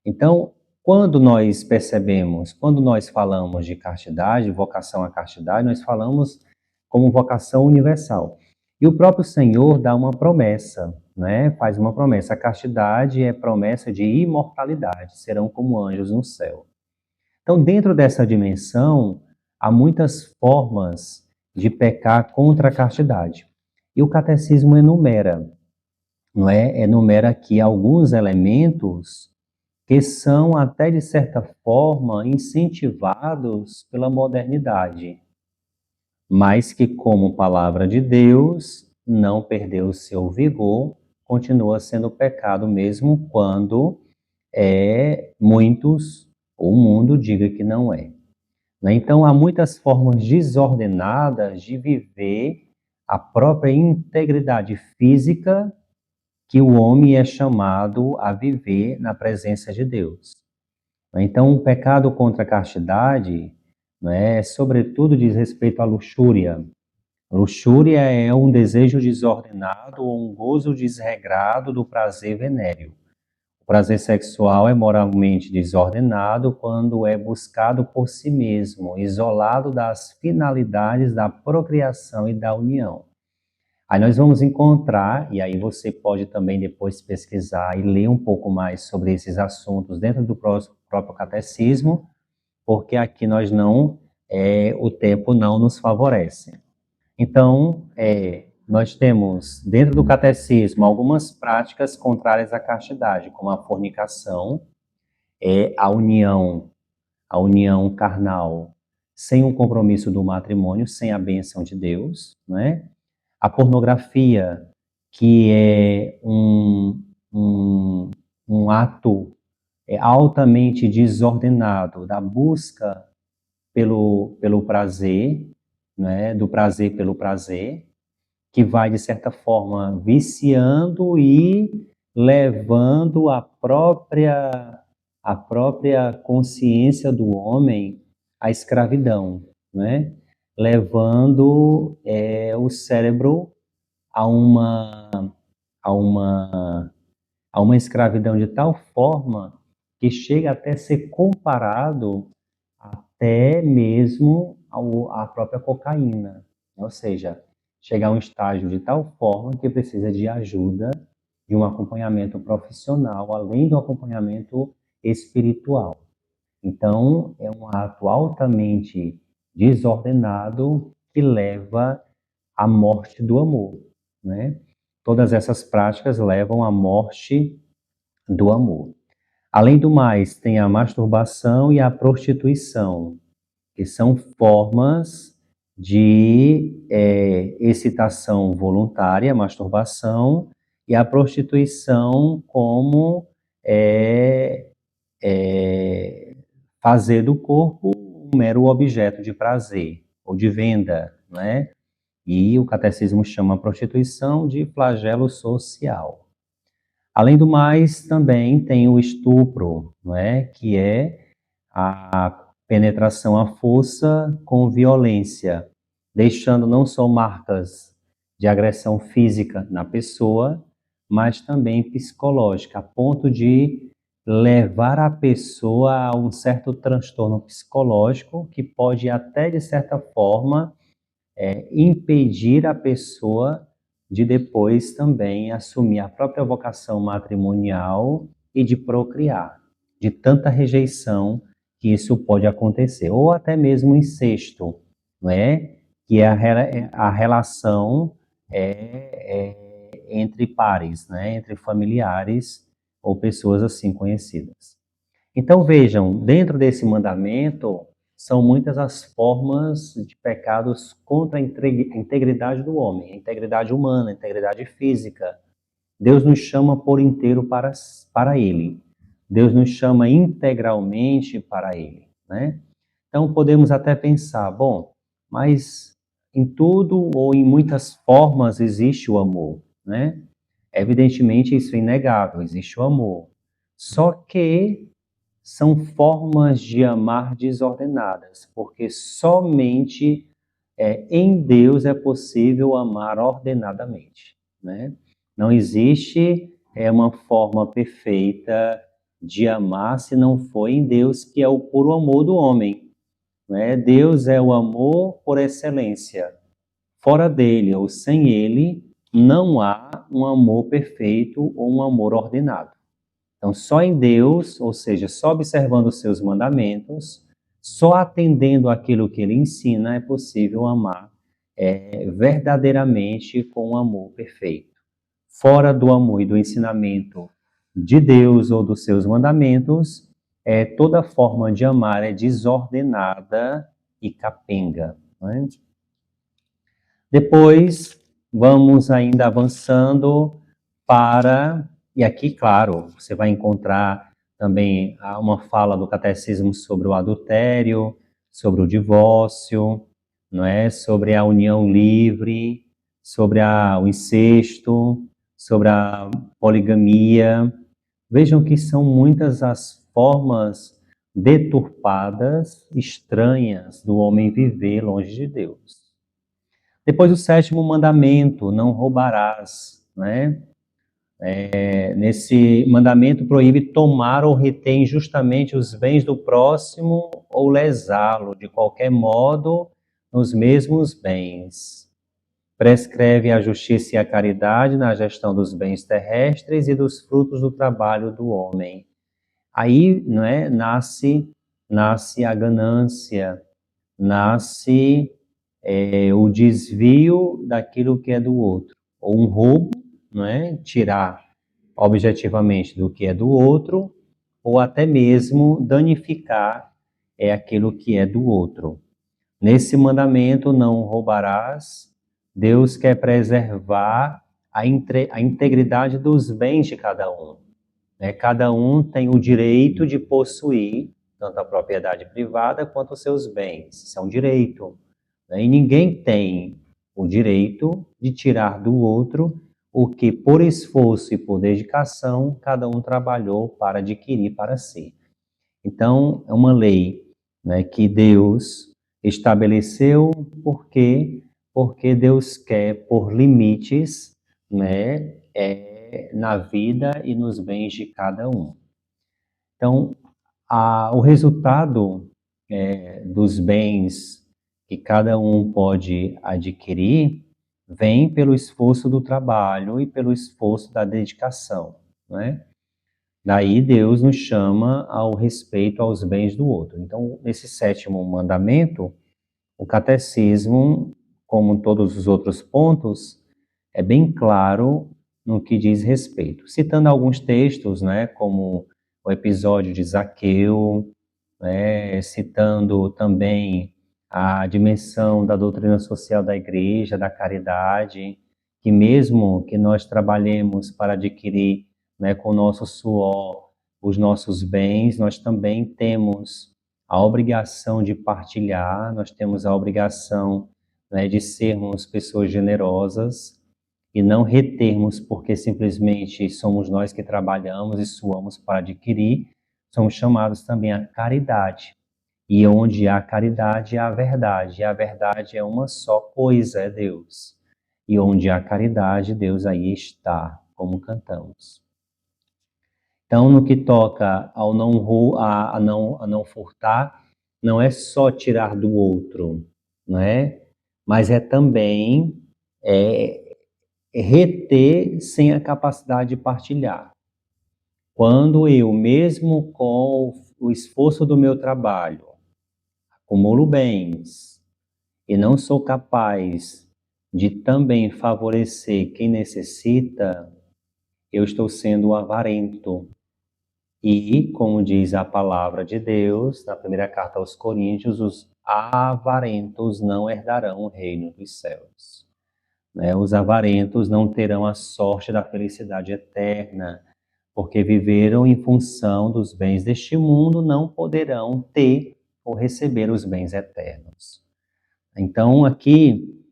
Speaker 1: Então, quando nós percebemos, quando nós falamos de castidade, vocação à castidade, nós falamos como vocação universal. E o próprio Senhor dá uma promessa, né? Faz uma promessa. A castidade é promessa de imortalidade, serão como anjos no céu. Então, dentro dessa dimensão, há muitas formas de pecar contra a castidade. E o catecismo enumera, não é? Enumera aqui alguns elementos que são até de certa forma incentivados pela modernidade, mas que, como palavra de Deus, não perdeu o seu vigor, continua sendo pecado mesmo quando muitos, ou o mundo diga que não é. Né? Então, há muitas formas desordenadas de viver a própria integridade física que o homem é chamado a viver na presença de Deus. Então, o pecado contra a castidade, né, sobretudo diz respeito à luxúria. Luxúria é um desejo desordenado ou um gozo desregrado do prazer venéreo. O prazer sexual é moralmente desordenado quando é buscado por si mesmo, isolado das finalidades da procriação e da união. Aí nós vamos encontrar, e aí você pode também depois pesquisar e ler um pouco mais sobre esses assuntos dentro do próprio catecismo, porque aqui nós não, o tempo não nos favorece. Então, nós temos dentro do catecismo algumas práticas contrárias à castidade, como a fornicação, a união carnal sem o compromisso do matrimônio, sem a bênção de Deus, né? A pornografia, que é um ato altamente desordenado da busca pelo prazer, né, do prazer pelo prazer, que vai, de certa forma, viciando e levando a própria consciência do homem à escravidão, né? Levando o cérebro a a uma, a uma escravidão de tal forma que chega até a ser comparado até mesmo à própria cocaína. Ou seja, chegar a um estágio de tal forma que precisa de ajuda, de um acompanhamento profissional, além do acompanhamento espiritual. Então, é um ato altamente desordenado que leva à morte do amor, né? Todas essas práticas levam à morte do amor. Além do mais, tem a masturbação e a prostituição, que são formas de excitação voluntária, masturbação, e a prostituição como é, é, fazer do corpo um mero objeto de prazer ou de venda, né? E o catecismo chama a prostituição de flagelo social. Além do mais, também tem o estupro, não é? Que é a penetração à força com violência, deixando não só marcas de agressão física na pessoa, mas também psicológica, a ponto de levar a pessoa a um certo transtorno psicológico que pode até, de certa forma, impedir a pessoa de depois também assumir a própria vocação matrimonial e de procriar, de tanta rejeição que isso pode acontecer, ou até mesmo incesto, não é? Que é a relação entre pares, né? Entre familiares ou pessoas assim conhecidas. Então vejam, dentro desse mandamento, são muitas as formas de pecados contra a integridade do homem, a integridade humana, a integridade física. Deus nos chama por inteiro para Ele. Deus nos chama integralmente para Ele, né? Então podemos até pensar, bom, mas em tudo ou em muitas formas existe o amor, né? Evidentemente isso é inegável, existe o amor. Só que são formas de amar desordenadas, porque somente em Deus é possível amar ordenadamente, né? Não existe uma forma perfeita de amar se não for em Deus, que é o puro amor do homem, né? Deus é o amor por excelência. Fora dele ou sem ele, não há um amor perfeito ou um amor ordenado. Então, só em Deus, ou seja, só observando os seus mandamentos, só atendendo aquilo que ele ensina, é possível amar verdadeiramente com um amor perfeito. Fora do amor e do ensinamento de Deus ou dos seus mandamentos, toda forma de amar é desordenada e capenga. Não é? Depois, vamos ainda avançando para, e aqui, claro, você vai encontrar também uma fala do catecismo sobre o adultério, sobre o divórcio, não é? Sobre a união livre, sobre o incesto, sobre a poligamia. Vejam que são muitas as formas deturpadas, estranhas do homem viver longe de Deus. Depois o sétimo mandamento, não roubarás, né? Nesse mandamento proíbe tomar ou reter injustamente os bens do próximo ou lesá-lo de qualquer modo nos mesmos bens. Prescreve a justiça e a caridade na gestão dos bens terrestres e dos frutos do trabalho do homem. Aí, não é, nasce a ganância, nasce o desvio daquilo que é do outro, ou um roubo, não é? Tirar objetivamente do que é do outro, ou até mesmo danificar aquilo que é do outro. Nesse mandamento, não roubarás, Deus quer preservar a integridade dos bens de cada um. Né? Cada um tem o direito de possuir, tanto a propriedade privada quanto os seus bens. Isso é um direito, né? E ninguém tem o direito de tirar do outro o que, por esforço e por dedicação, cada um trabalhou para adquirir para si. Então, é uma lei, né, que Deus estabeleceu porque Deus quer pôr limites, né, na vida e nos bens de cada um. Então, o resultado dos bens que cada um pode adquirir vem pelo esforço do trabalho e pelo esforço da dedicação, né? Daí Deus nos chama ao respeito aos bens do outro. Então, nesse sétimo mandamento, o catecismo, como todos os outros pontos, é bem claro no que diz respeito. Citando alguns textos, né, como o episódio de Zaqueu, né, citando também a dimensão da doutrina social da igreja, da caridade, que mesmo que nós trabalhemos para adquirir, né, com o nosso suor os nossos bens, nós também temos a obrigação de partilhar, nós temos a obrigação, né, de sermos pessoas generosas e não retermos porque simplesmente somos nós que trabalhamos e suamos para adquirir, somos chamados também à caridade. E onde há caridade, há verdade. E a verdade é uma só coisa, é Deus. E onde há caridade, Deus aí está, como cantamos. Então, no que toca ao a não furtar, não é só tirar do outro, não é? Mas é também reter sem a capacidade de partilhar. Quando eu, mesmo com o esforço do meu trabalho, acumulo bens e não sou capaz de também favorecer quem necessita, eu estou sendo avarento. E, como diz a palavra de Deus, na primeira carta aos Coríntios, os avarentos não herdarão o reino dos céus. Né? Os avarentos não terão a sorte da felicidade eterna, porque viveram em função dos bens deste mundo, não poderão ter ou receber os bens eternos. Então, aqui,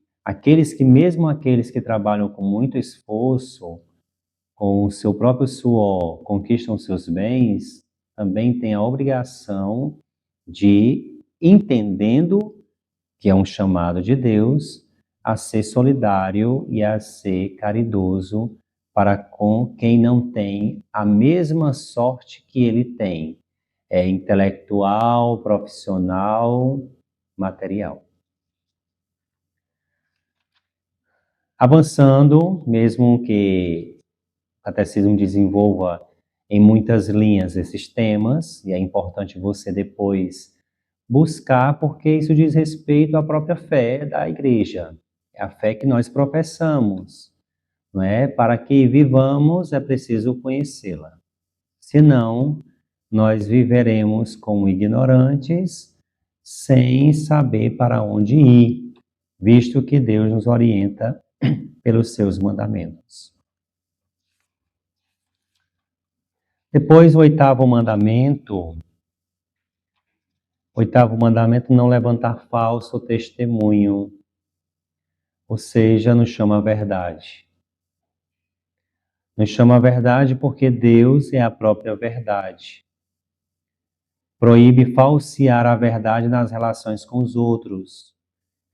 Speaker 1: mesmo aqueles que trabalham com muito esforço, com o seu próprio suor, conquistam seus bens, também têm a obrigação de, entendendo que é um chamado de Deus, a ser solidário e a ser caridoso para com quem não tem a mesma sorte que ele tem, intelectual, profissional, material. Avançando, mesmo que o catecismo desenvolva em muitas linhas esses temas, e é importante você depois buscar, porque isso diz respeito à própria fé da igreja, é a fé que nós professamos, não é? Para que vivamos é preciso conhecê-la. Senão, nós viveremos como ignorantes, sem saber para onde ir, visto que Deus nos orienta pelos seus mandamentos. Depois, o oitavo mandamento, não levantar falso testemunho, ou seja, nos chama a verdade. Nos chama a verdade porque Deus é a própria verdade. Proíbe falsear a verdade nas relações com os outros.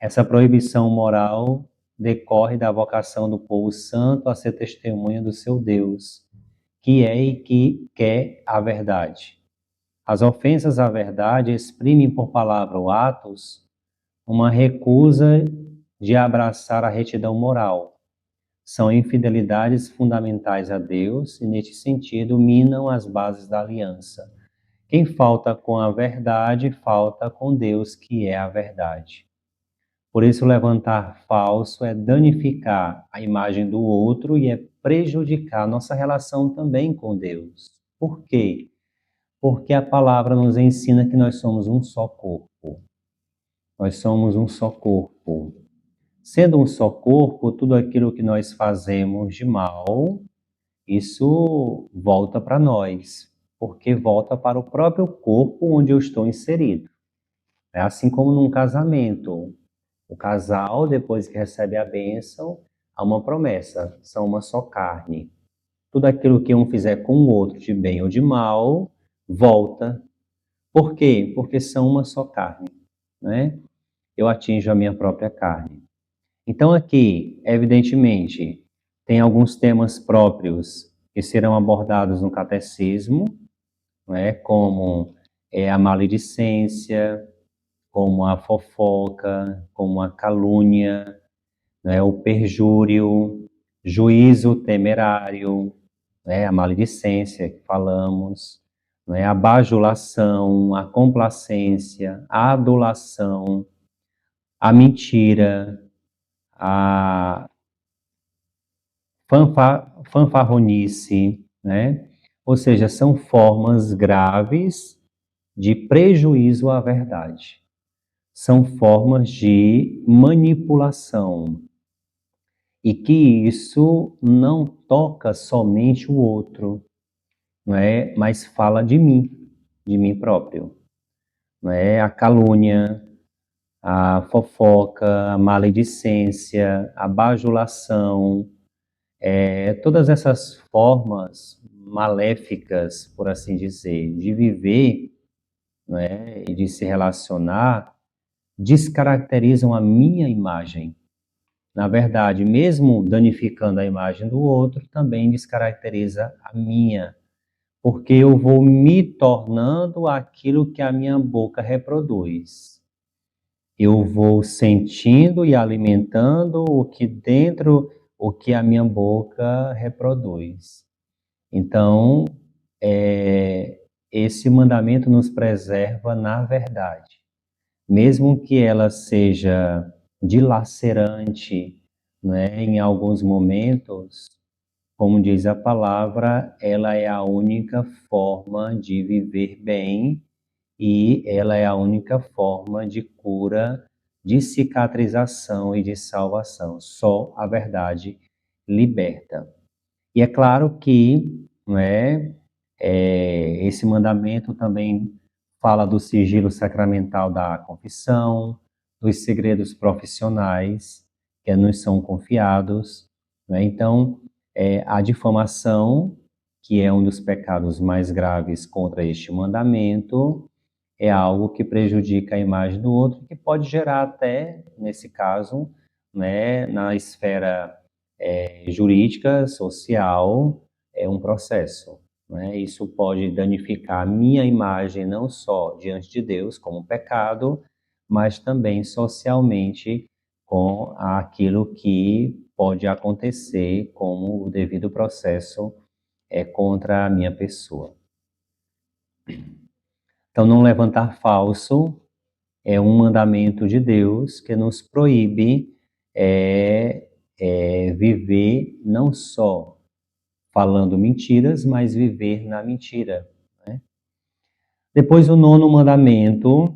Speaker 1: Essa proibição moral decorre da vocação do povo santo a ser testemunha do seu Deus, que é e que quer a verdade. As ofensas à verdade exprimem por palavra ou atos uma recusa de abraçar a retidão moral. São infidelidades fundamentais a Deus e, neste sentido, minam as bases da aliança. Quem falta com a verdade, falta com Deus, que é a verdade. Por isso, levantar falso é danificar a imagem do outro e é prejudicar nossa relação também com Deus. Por quê? Porque a palavra nos ensina que nós somos um só corpo. Nós somos um só corpo. Sendo um só corpo, tudo aquilo que nós fazemos de mal, isso volta para nós. porque volta para o próprio corpo onde eu estou inserido. É assim como num casamento. O casal, depois que recebe a bênção, há uma promessa, são uma só carne. Tudo aquilo que um fizer com o outro, de bem ou de mal, volta. Por quê? Porque são uma só carne, né? Eu atinjo a minha própria carne. Então aqui, evidentemente, tem alguns temas próprios que serão abordados no catecismo, né? Como a maledicência, como a fofoca, como a calúnia, né? O perjúrio, juízo temerário, né? A maledicência que falamos, né? A bajulação, a complacência, a adulação, a mentira, a fanfarronice, né? Ou seja, são formas graves de prejuízo à verdade. São formas de manipulação. E que isso não toca somente o outro, não é? Mas fala de mim próprio. Não é? A calúnia, a fofoca, a maledicência, a bajulação, todas essas formas maléficas, por assim dizer, de viver, né, e de se relacionar, descaracterizam a minha imagem. Na verdade, mesmo danificando a imagem do outro, também descaracteriza a minha, porque eu vou me tornando aquilo que a minha boca reproduz. Eu vou sentindo e alimentando o que a minha boca reproduz. Então, esse mandamento nos preserva na verdade. Mesmo que ela seja dilacerante, né, em alguns momentos, como diz a palavra, ela é a única forma de viver bem e ela é a única forma de cura, de cicatrização e de salvação. Só a verdade liberta. E é claro que, né, esse mandamento também fala do sigilo sacramental da confissão, dos segredos profissionais que nos são confiados, né? Então, a difamação, que é um dos pecados mais graves contra este mandamento, é algo que prejudica a imagem do outro, que pode gerar até, nesse caso, né, na esfera jurídica, social, é um processo. Né? Isso pode danificar a minha imagem, não só diante de Deus, como pecado, mas também socialmente com aquilo que pode acontecer como o devido processo contra a minha pessoa. Então, não levantar falso é um mandamento de Deus que nos proíbe viver não só falando mentiras, mas viver na mentira. Né? Depois, o nono mandamento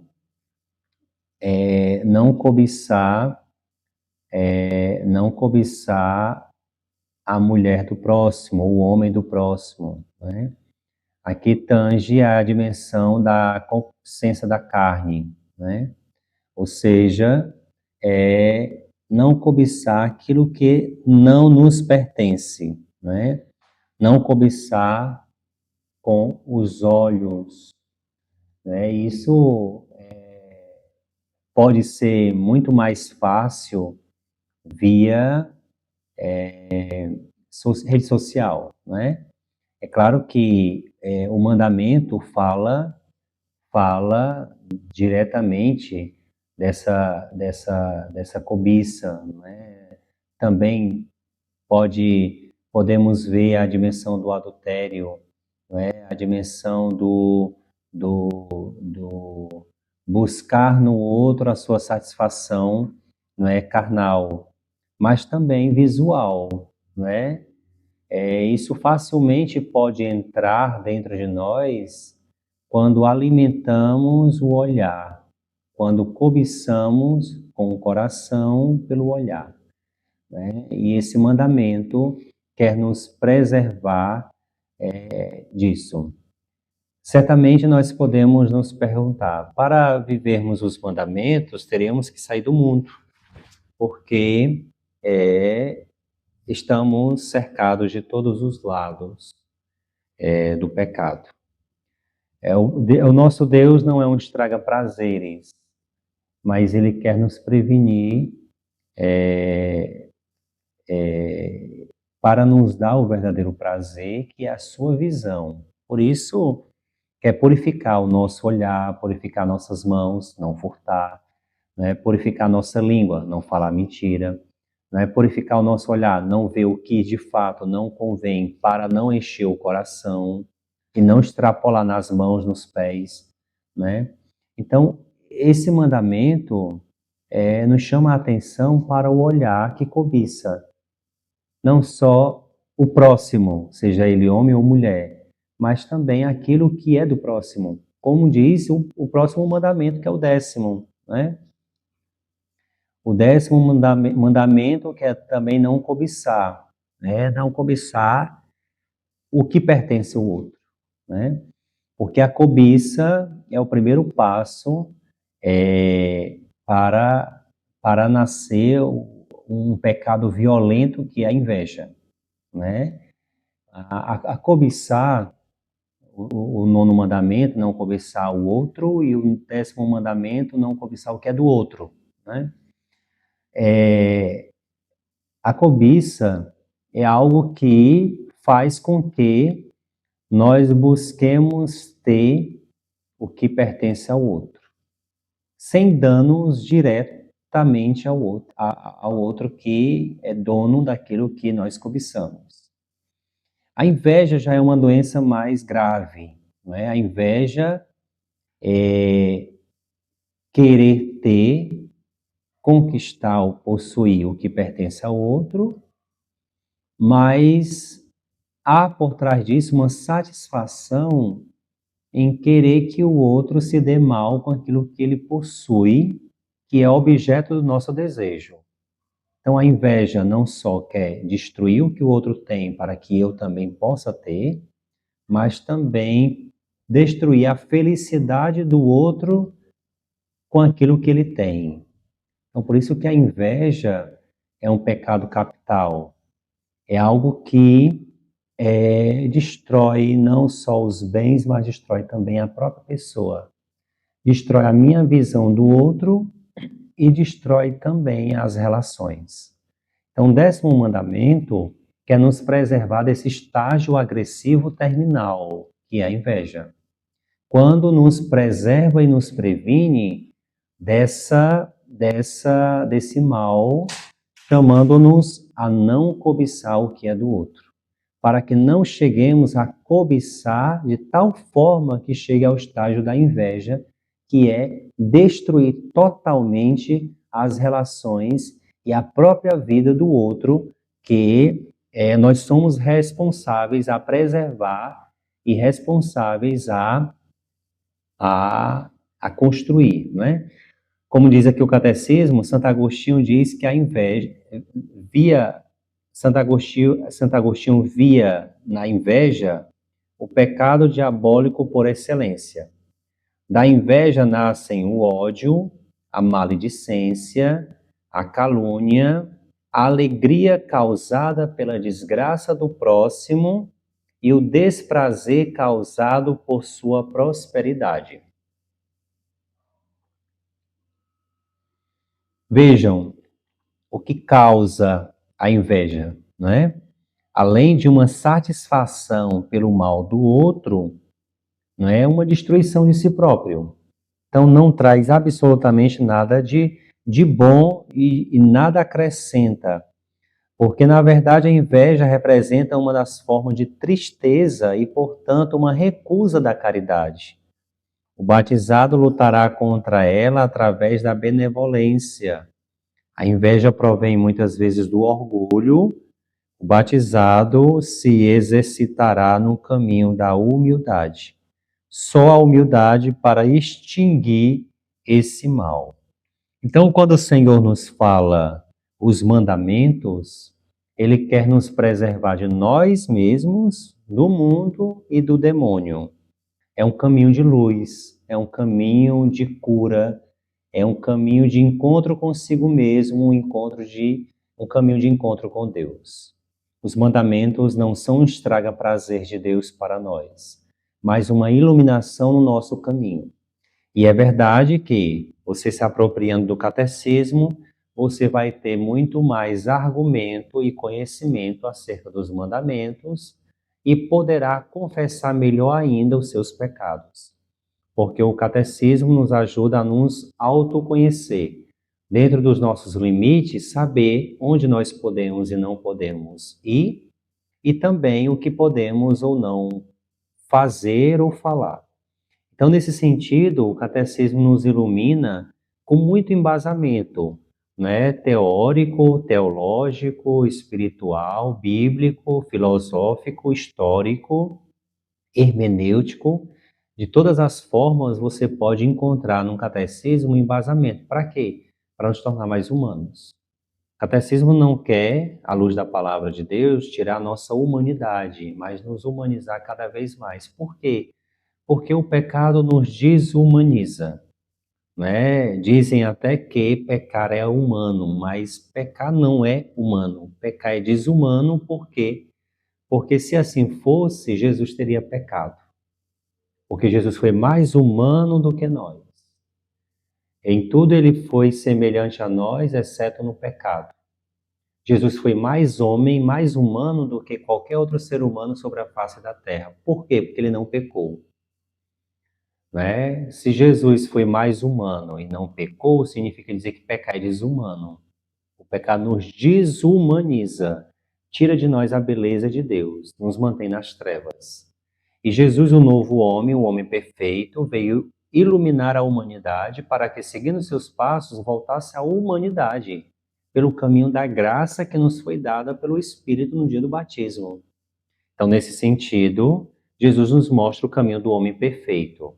Speaker 1: é não cobiçar a mulher do próximo, o homem do próximo. Né? Aqui tange a dimensão da concupiscência da carne, né? Ou seja, não cobiçar aquilo que não nos pertence, né? Não cobiçar com os olhos, né? Isso pode ser muito mais fácil via rede social, né? É claro que o mandamento fala diretamente dessa cobiça, né? Também podemos ver a dimensão do adultério, né? A dimensão do buscar no outro a sua satisfação, não é carnal, mas também visual, não é? Isso facilmente pode entrar dentro de nós quando alimentamos o olhar, quando cobiçamos com o coração pelo olhar. Né? E esse mandamento quer nos preservar disso. Certamente nós podemos nos perguntar, para vivermos os mandamentos, teremos que sair do mundo, porque estamos cercados de todos os lados do pecado. O nosso Deus não é um estraga prazeres, mas Ele quer nos prevenir para nos dar o verdadeiro prazer, que é a sua visão. Por isso, quer purificar o nosso olhar, purificar nossas mãos, não furtar, né? Purificar nossa língua, não falar mentira, né? Purificar o nosso olhar, não ver o que de fato não convém, para não encher o coração e não extrapolar nas mãos, nos pés, né? Então, esse mandamento nos chama a atenção para o olhar que cobiça, não só o próximo, seja ele homem ou mulher, mas também aquilo que é do próximo. Como diz o próximo mandamento, que é o 10º, né? O 10º mandamento, que é também não cobiçar, né? Não cobiçar o que pertence ao outro, né? Porque a cobiça é o primeiro passo para nascer um pecado violento, que é a inveja, né? A cobiçar, o 9º mandamento, não cobiçar o outro, e o 10º mandamento, não cobiçar o que é do outro, né? A cobiça é algo que faz com que nós busquemos ter o que pertence ao outro, sem danos diretamente ao outro que é dono daquilo que nós cobiçamos. A inveja já é uma doença mais grave, não é? A inveja é querer ter, conquistar ou possuir o que pertence ao outro, mas há por trás disso uma satisfação em querer que o outro se dê mal com aquilo que ele possui, que é objeto do nosso desejo. Então a inveja não só quer destruir o que o outro tem para que eu também possa ter, mas também destruir a felicidade do outro com aquilo que ele tem. Então por isso que a inveja é um pecado capital. É algo que destrói não só os bens, mas destrói também a própria pessoa. Destrói a minha visão do outro e destrói também as relações. Então, o 10º mandamento quer nos preservar desse estágio agressivo terminal, que é a inveja. Quando nos preserva e nos previne desse mal, chamando-nos a não cobiçar o que é do outro, para que não cheguemos a cobiçar de tal forma que chegue ao estágio da inveja, que é destruir totalmente as relações e a própria vida do outro, que nós somos responsáveis a preservar e responsáveis a construir, não é? Como diz aqui o catecismo, Santo Agostinho diz que a inveja Santo Agostinho via na inveja o pecado diabólico por excelência. Da inveja nascem o ódio, a maledicência, a calúnia, a alegria causada pela desgraça do próximo e o desprazer causado por sua prosperidade. Vejam o que causa a inveja, não é? Além de uma satisfação pelo mal do outro, não é uma destruição de si próprio. Então não traz absolutamente nada de bom e nada acrescenta. Porque, na verdade, a inveja representa uma das formas de tristeza e, portanto, uma recusa da caridade. O batizado lutará contra ela através da benevolência. A inveja provém muitas vezes do orgulho. O batizado se exercitará no caminho da humildade. Só a humildade para extinguir esse mal. Então, quando o Senhor nos fala os mandamentos, Ele quer nos preservar de nós mesmos, do mundo e do demônio. É um caminho de luz, é um caminho de cura, é um caminho de encontro consigo mesmo, um caminho de encontro com Deus. Os mandamentos não são um estraga-prazer de Deus para nós, mas uma iluminação no nosso caminho. E é verdade que você se apropriando do catecismo, você vai ter muito mais argumento e conhecimento acerca dos mandamentos e poderá confessar melhor ainda os seus pecados. Porque o catecismo nos ajuda a nos autoconhecer, dentro dos nossos limites, saber onde nós podemos e não podemos ir, e também o que podemos ou não fazer ou falar. Então, nesse sentido, o catecismo nos ilumina com muito embasamento, né? Teórico, teológico, espiritual, bíblico, filosófico, histórico, hermenêutico. De todas as formas, você pode encontrar no catecismo um embasamento. Para quê? Para nos tornar mais humanos. O catecismo não quer, à luz da palavra de Deus, tirar a nossa humanidade, mas nos humanizar cada vez mais. Por quê? Porque o pecado nos desumaniza, né? Dizem até que pecar é humano, mas pecar não é humano. Pecar é desumano, por quê? Porque se assim fosse, Jesus teria pecado. Porque Jesus foi mais humano do que nós. Em tudo ele foi semelhante a nós, exceto no pecado. Jesus foi mais homem, mais humano do que qualquer outro ser humano sobre a face da terra. Por quê? Porque ele não pecou. Né? Se Jesus foi mais humano e não pecou, significa dizer que pecar é desumano. O pecado nos desumaniza, tira de nós a beleza de Deus, nos mantém nas trevas. E Jesus, o novo homem, o homem perfeito, veio iluminar a humanidade para que, seguindo seus passos, voltasse à humanidade, pelo caminho da graça que nos foi dada pelo Espírito no dia do batismo. Então, nesse sentido, Jesus nos mostra o caminho do homem perfeito.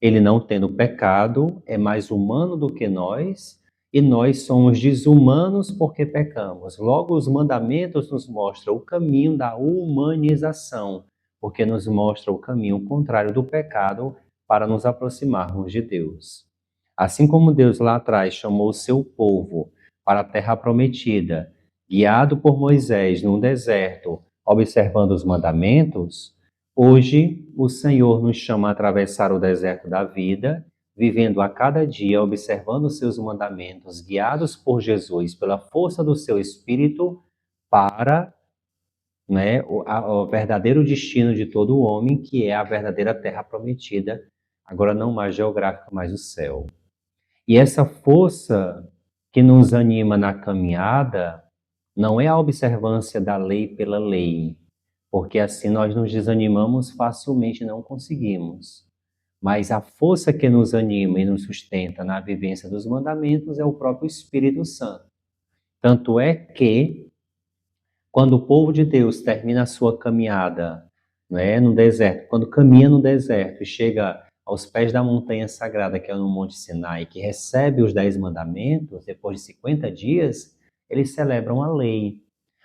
Speaker 1: Ele não tendo pecado, é mais humano do que nós, e nós somos desumanos porque pecamos. Logo, os mandamentos nos mostram o caminho da humanização, porque nos mostra o caminho contrário do pecado para nos aproximarmos de Deus. Assim como Deus lá atrás chamou o seu povo para a terra prometida, guiado por Moisés num deserto, observando os mandamentos, hoje o Senhor nos chama a atravessar o deserto da vida, vivendo a cada dia, observando os seus mandamentos, guiados por Jesus, pela força do seu Espírito, para, né, o verdadeiro destino de todo homem, que é a verdadeira terra prometida, agora não mais geográfica, mas o céu. E essa força que nos anima na caminhada não é a observância da lei pela lei, porque assim nós nos desanimamos facilmente e não conseguimos. Mas a força que nos anima e nos sustenta na vivência dos mandamentos é o próprio Espírito Santo. Tanto é que, quando o povo de Deus termina a sua caminhada, né, no deserto, quando caminha no deserto e chega aos pés da montanha sagrada, que é no Monte Sinai, que recebe os 10 mandamentos, depois de 50 dias, eles celebram a lei.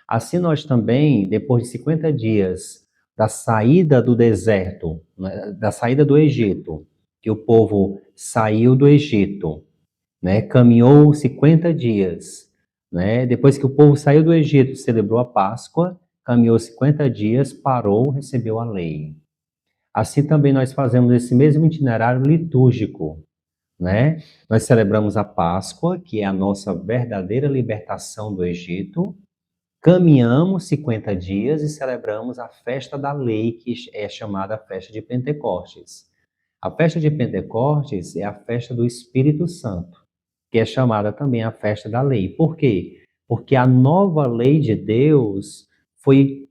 Speaker 1: Assim nós também, depois de 50 dias da saída do deserto, né, da saída do Egito, que o povo saiu do Egito, né, caminhou 50 dias, né, depois que o povo saiu do Egito, celebrou a Páscoa, caminhou 50 dias, parou, recebeu a lei. Assim também nós fazemos esse mesmo itinerário litúrgico, né? Nós celebramos a Páscoa, que é a nossa verdadeira libertação do Egito, caminhamos 50 dias e celebramos a festa da lei, que é chamada a festa de Pentecostes. A festa de Pentecostes é a festa do Espírito Santo, que é chamada também a festa da lei. Por quê? Porque a nova lei de Deus foi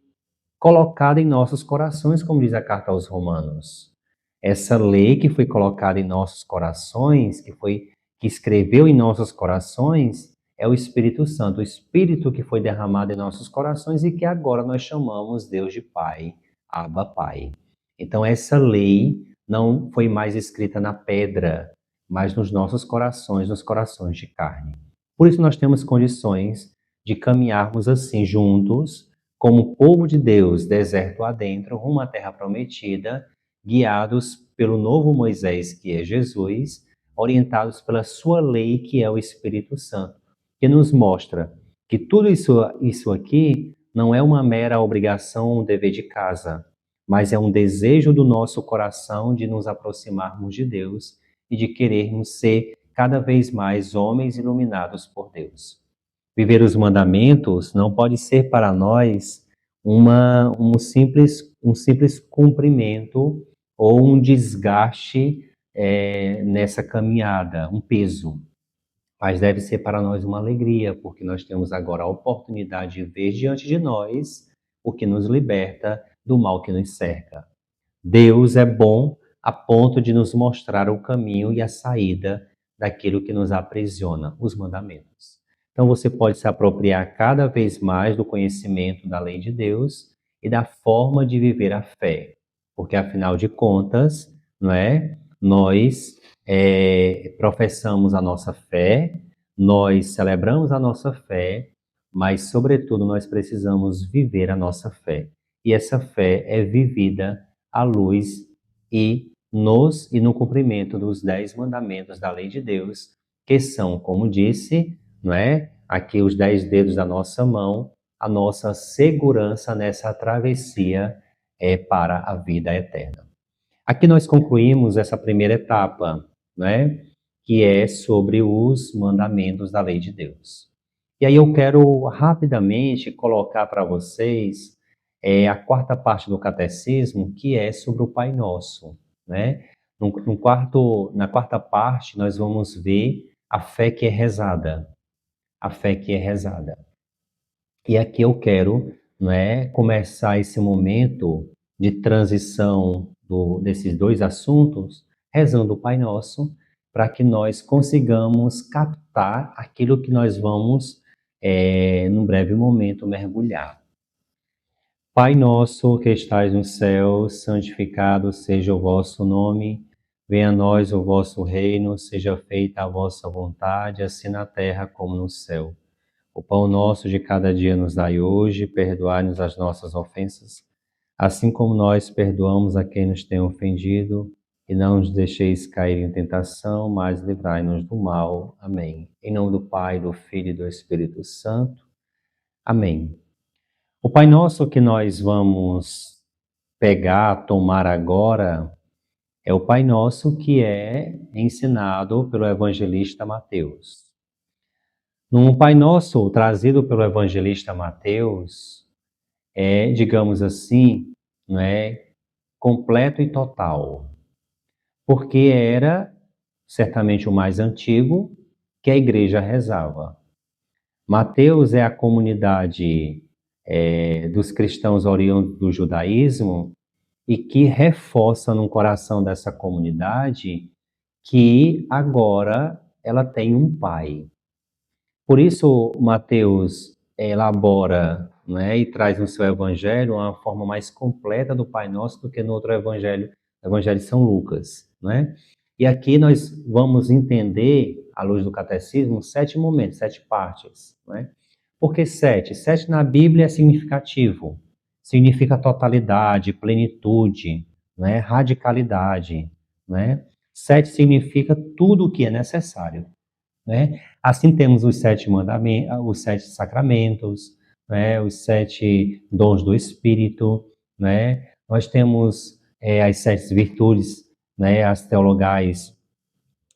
Speaker 1: colocada em nossos corações, como diz a carta aos Romanos. Essa lei que foi colocada em nossos corações, que escreveu em nossos corações, é o Espírito Santo, o Espírito que foi derramado em nossos corações e que agora nós chamamos Deus de Pai, Abba Pai. Então essa lei não foi mais escrita na pedra, mas nos nossos corações, nos corações de carne. Por isso nós temos condições de caminharmos assim juntos, como povo de Deus, deserto adentro, rumo à terra prometida, guiados pelo novo Moisés, que é Jesus, orientados pela sua lei, que é o Espírito Santo, que nos mostra que tudo isso aqui não é uma mera obrigação, um dever de casa, mas é um desejo do nosso coração de nos aproximarmos de Deus e de querermos ser cada vez mais homens iluminados por Deus. Viver os mandamentos não pode ser para nós um simples cumprimento ou um desgaste nessa caminhada, um peso. Mas deve ser para nós uma alegria, porque nós temos agora a oportunidade de ver diante de nós o que nos liberta do mal que nos cerca. Deus é bom a ponto de nos mostrar o caminho e a saída daquilo que nos aprisiona, os mandamentos. Então você pode se apropriar cada vez mais do conhecimento da lei de Deus e da forma de viver a fé, porque afinal de contas, não é? Nós professamos a nossa fé, nós celebramos a nossa fé, mas sobretudo nós precisamos viver a nossa fé. E essa fé é vivida à luz e no cumprimento dos 10 mandamentos da lei de Deus, que são, como disse, não é? Aqui os 10 dedos da nossa mão, a nossa segurança nessa travessia para a vida eterna. Aqui nós concluímos essa primeira etapa, né? Que é sobre os mandamentos da lei de Deus. E aí eu quero rapidamente colocar para vocês a quarta parte do catecismo, que é sobre o Pai Nosso, né? Na quarta parte, nós vamos ver a fé que é rezada. A fé que é rezada. E aqui eu quero, não é, começar esse momento de transição desses dois assuntos, rezando o Pai Nosso, para que nós consigamos captar aquilo que nós vamos, num breve momento, mergulhar. Pai nosso que estais no céu, santificado seja o vosso nome. Venha a nós o vosso reino, seja feita a vossa vontade, assim na terra como no céu. O pão nosso de cada dia nos dai hoje, perdoai-nos as nossas ofensas, assim como nós perdoamos a quem nos tem ofendido, e não nos deixeis cair em tentação, mas livrai-nos do mal. Amém. Em nome do Pai, do Filho e do Espírito Santo. Amém. O Pai Nosso que nós vamos tomar agora, é o Pai Nosso que é ensinado pelo evangelista Mateus. No Pai Nosso trazido pelo evangelista Mateus, digamos assim, não é, completo e total, porque era certamente o mais antigo que a igreja rezava. Mateus é a comunidade dos cristãos oriundos do judaísmo e que reforça no coração dessa comunidade que agora ela tem um pai. Por isso, Mateus elabora, né, e traz no seu evangelho uma forma mais completa do Pai Nosso do que no outro evangelho, o Evangelho de São Lucas, né? E aqui nós vamos entender, à luz do catecismo, 7 momentos, 7 partes, né? Por que 7? 7 na Bíblia é significativo. Significa totalidade, plenitude, né? Radicalidade, né? 7 significa tudo o que é necessário, né? Assim temos os 7 mandamentos, os 7 sacramentos, né? Os 7 dons do Espírito, né? Nós temos as 7 virtudes, né? As teologais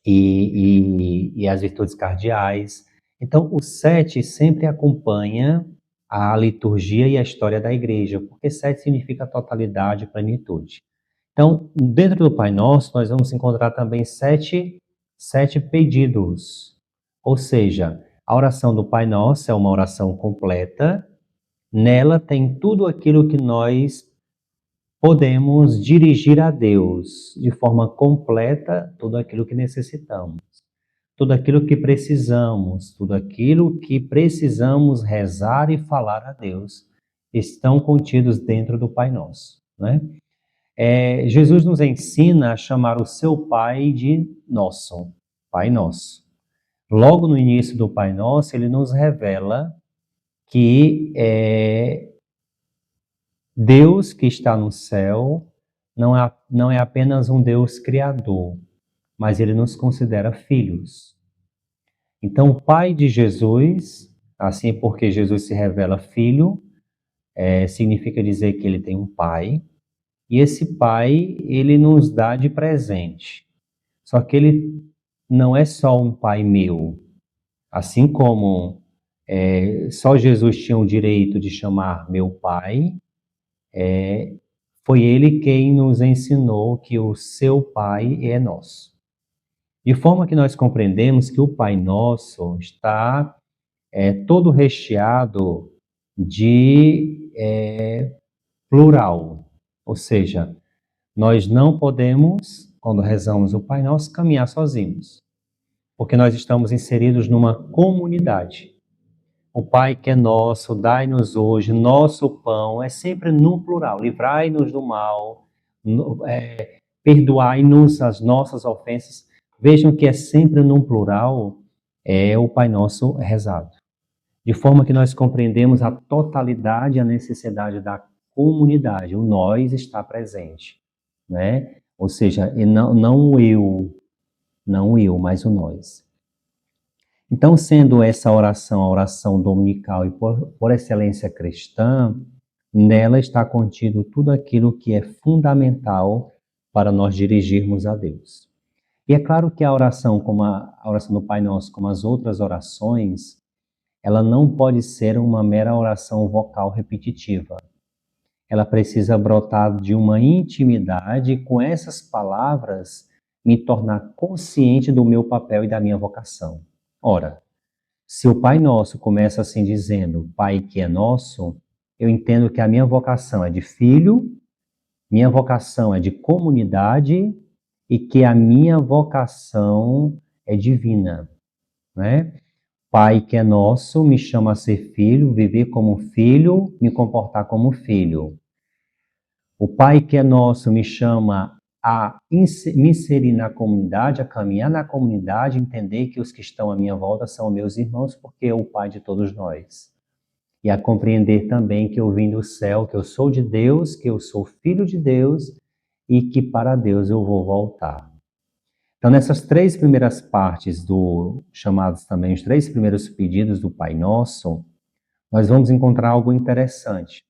Speaker 1: e as virtudes cardeais. Então, o 7 sempre acompanha a liturgia e a história da igreja, porque 7 significa totalidade, plenitude. Então, dentro do Pai Nosso, nós vamos encontrar também sete pedidos. Ou seja, a oração do Pai Nosso é uma oração completa. Nela tem tudo aquilo que nós podemos dirigir a Deus de forma completa, tudo aquilo que necessitamos, tudo aquilo que precisamos, tudo aquilo que precisamos rezar e falar a Deus, estão contidos dentro do Pai Nosso, né? Jesus nos ensina a chamar o seu Pai de nosso, Pai Nosso. Logo no início do Pai Nosso, ele nos revela que Deus que está no céu, não é apenas um Deus criador, mas ele nos considera filhos. Então, o Pai de Jesus, assim porque Jesus se revela filho, significa dizer que ele tem um pai, e esse pai, ele nos dá de presente. Só que ele não é só um pai meu, assim como só Jesus tinha o direito de chamar meu pai, foi ele quem nos ensinou que o seu pai é nosso. De forma que nós compreendemos que o Pai Nosso está todo recheado de plural. Ou seja, nós não podemos, quando rezamos o Pai Nosso, caminhar sozinhos, porque nós estamos inseridos numa comunidade. O Pai que é nosso, dai-nos hoje nosso pão, é sempre no plural. Livrai-nos do mal, perdoai-nos as nossas ofensas. Vejam que é sempre no plural, é o Pai Nosso rezado. De forma que nós compreendemos a totalidade e a necessidade da comunidade. O nós está presente, né? Ou seja, não o eu, mas o nós. Então, sendo essa oração a oração dominical e por excelência cristã, nela está contido tudo aquilo que é fundamental para nós dirigirmos a Deus. E é claro que a oração, como a oração do Pai Nosso, como as outras orações, ela não pode ser uma mera oração vocal repetitiva. Ela precisa brotar de uma intimidade, e com essas palavras me tornar consciente do meu papel e da minha vocação. Ora, se o Pai Nosso começa assim dizendo, Pai que é nosso, eu entendo que a minha vocação é de filho, minha vocação é de comunidade e que a minha vocação é divina, né? Pai que é nosso me chama a ser filho, viver como filho, me comportar como filho. O Pai que é nosso me chama a me inserir na comunidade, a caminhar na comunidade, entender que os que estão à minha volta são meus irmãos, porque é o Pai de todos nós. E a compreender também que eu vim do céu, que eu sou de Deus, que eu sou filho de Deus e que para Deus eu vou voltar. Então, nessas três primeiras partes chamados também os três primeiros pedidos do Pai Nosso, nós vamos encontrar algo interessante.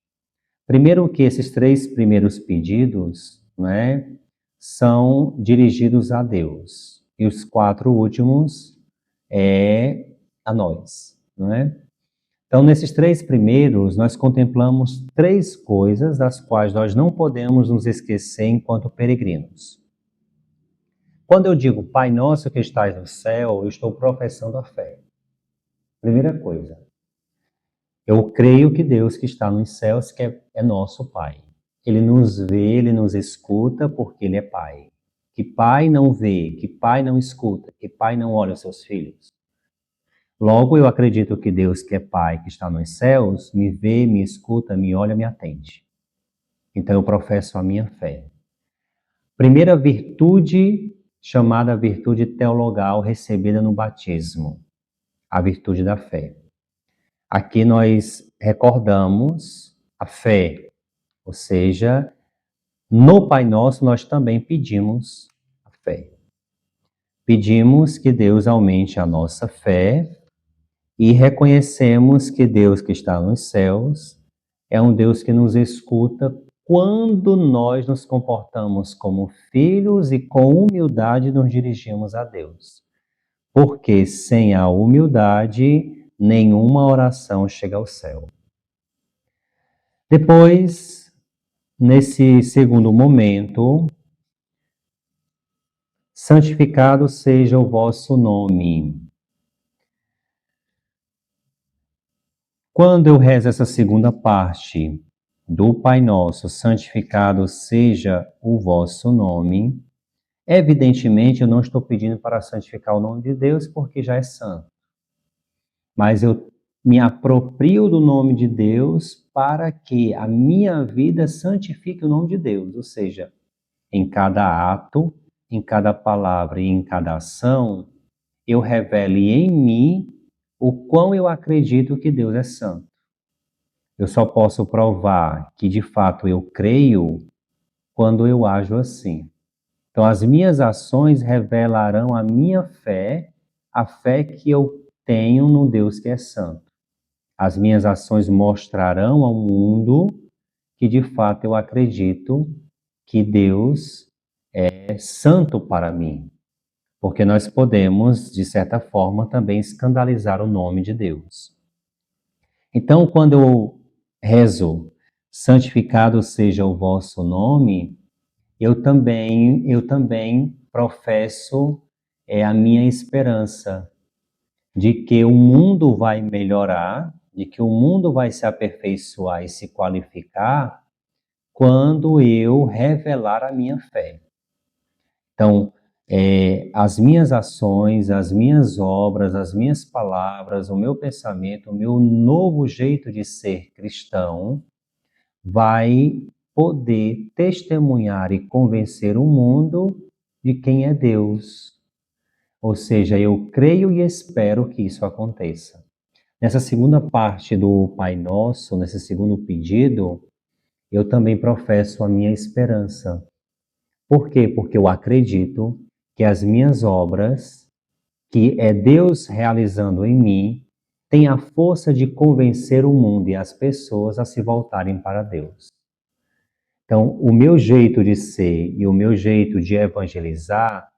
Speaker 1: Primeiro que esses três primeiros pedidos, né, são dirigidos a Deus. E os quatro últimos a nós, não é? Então, nesses três primeiros, nós contemplamos três coisas das quais nós não podemos nos esquecer enquanto peregrinos. Quando eu digo Pai Nosso que estás no céu, eu estou professando a fé. Primeira coisa, eu creio que Deus que está nos céus que é nosso Pai. Ele nos vê, Ele nos escuta porque Ele é Pai. Que pai não vê, que pai não escuta, que pai não olha os seus filhos? Logo, eu acredito que Deus que é Pai, que está nos céus, me vê, me escuta, me olha, me atende. Então eu professo a minha fé. Primeira virtude, chamada virtude teologal, recebida no batismo, a virtude da fé. Aqui nós recordamos a fé, ou seja, no Pai Nosso nós também pedimos a fé. Pedimos que Deus aumente a nossa fé e reconhecemos que Deus que está nos céus é um Deus que nos escuta quando nós nos comportamos como filhos e com humildade nos dirigimos a Deus. Porque sem a humildade, nenhuma oração chega ao céu. Depois, nesse segundo momento, santificado seja o vosso nome. Quando eu rezo essa segunda parte do Pai Nosso, santificado seja o vosso nome, evidentemente eu não estou pedindo para santificar o nome de Deus porque já é santo. Mas eu me aproprio do nome de Deus para que a minha vida santifique o nome de Deus, ou seja, em cada ato, em cada palavra e em cada ação, eu revele em mim o quão eu acredito que Deus é santo. Eu só posso provar que de fato eu creio quando eu ajo assim. Então, as minhas ações revelarão a minha fé, a fé que eu tenho no Deus que é santo. As minhas ações mostrarão ao mundo que, de fato, eu acredito que Deus é santo para mim. Porque nós podemos, de certa forma, também escandalizar o nome de Deus. Então, quando eu rezo, santificado seja o vosso nome, eu também professo a minha esperança de que o mundo vai melhorar, de que o mundo vai se aperfeiçoar e se qualificar quando eu revelar a minha fé. Então, as minhas ações, as minhas obras, as minhas palavras, o meu pensamento, o meu novo jeito de ser cristão vai poder testemunhar e convencer o mundo de quem é Deus. Ou seja, eu creio e espero que isso aconteça. Nessa segunda parte do Pai Nosso, nesse segundo pedido, eu também professo a minha esperança. Por quê? Porque eu acredito que as minhas obras, que é Deus realizando em mim, têm a força de convencer o mundo e as pessoas a se voltarem para Deus. Então, o meu jeito de ser e o meu jeito de evangelizar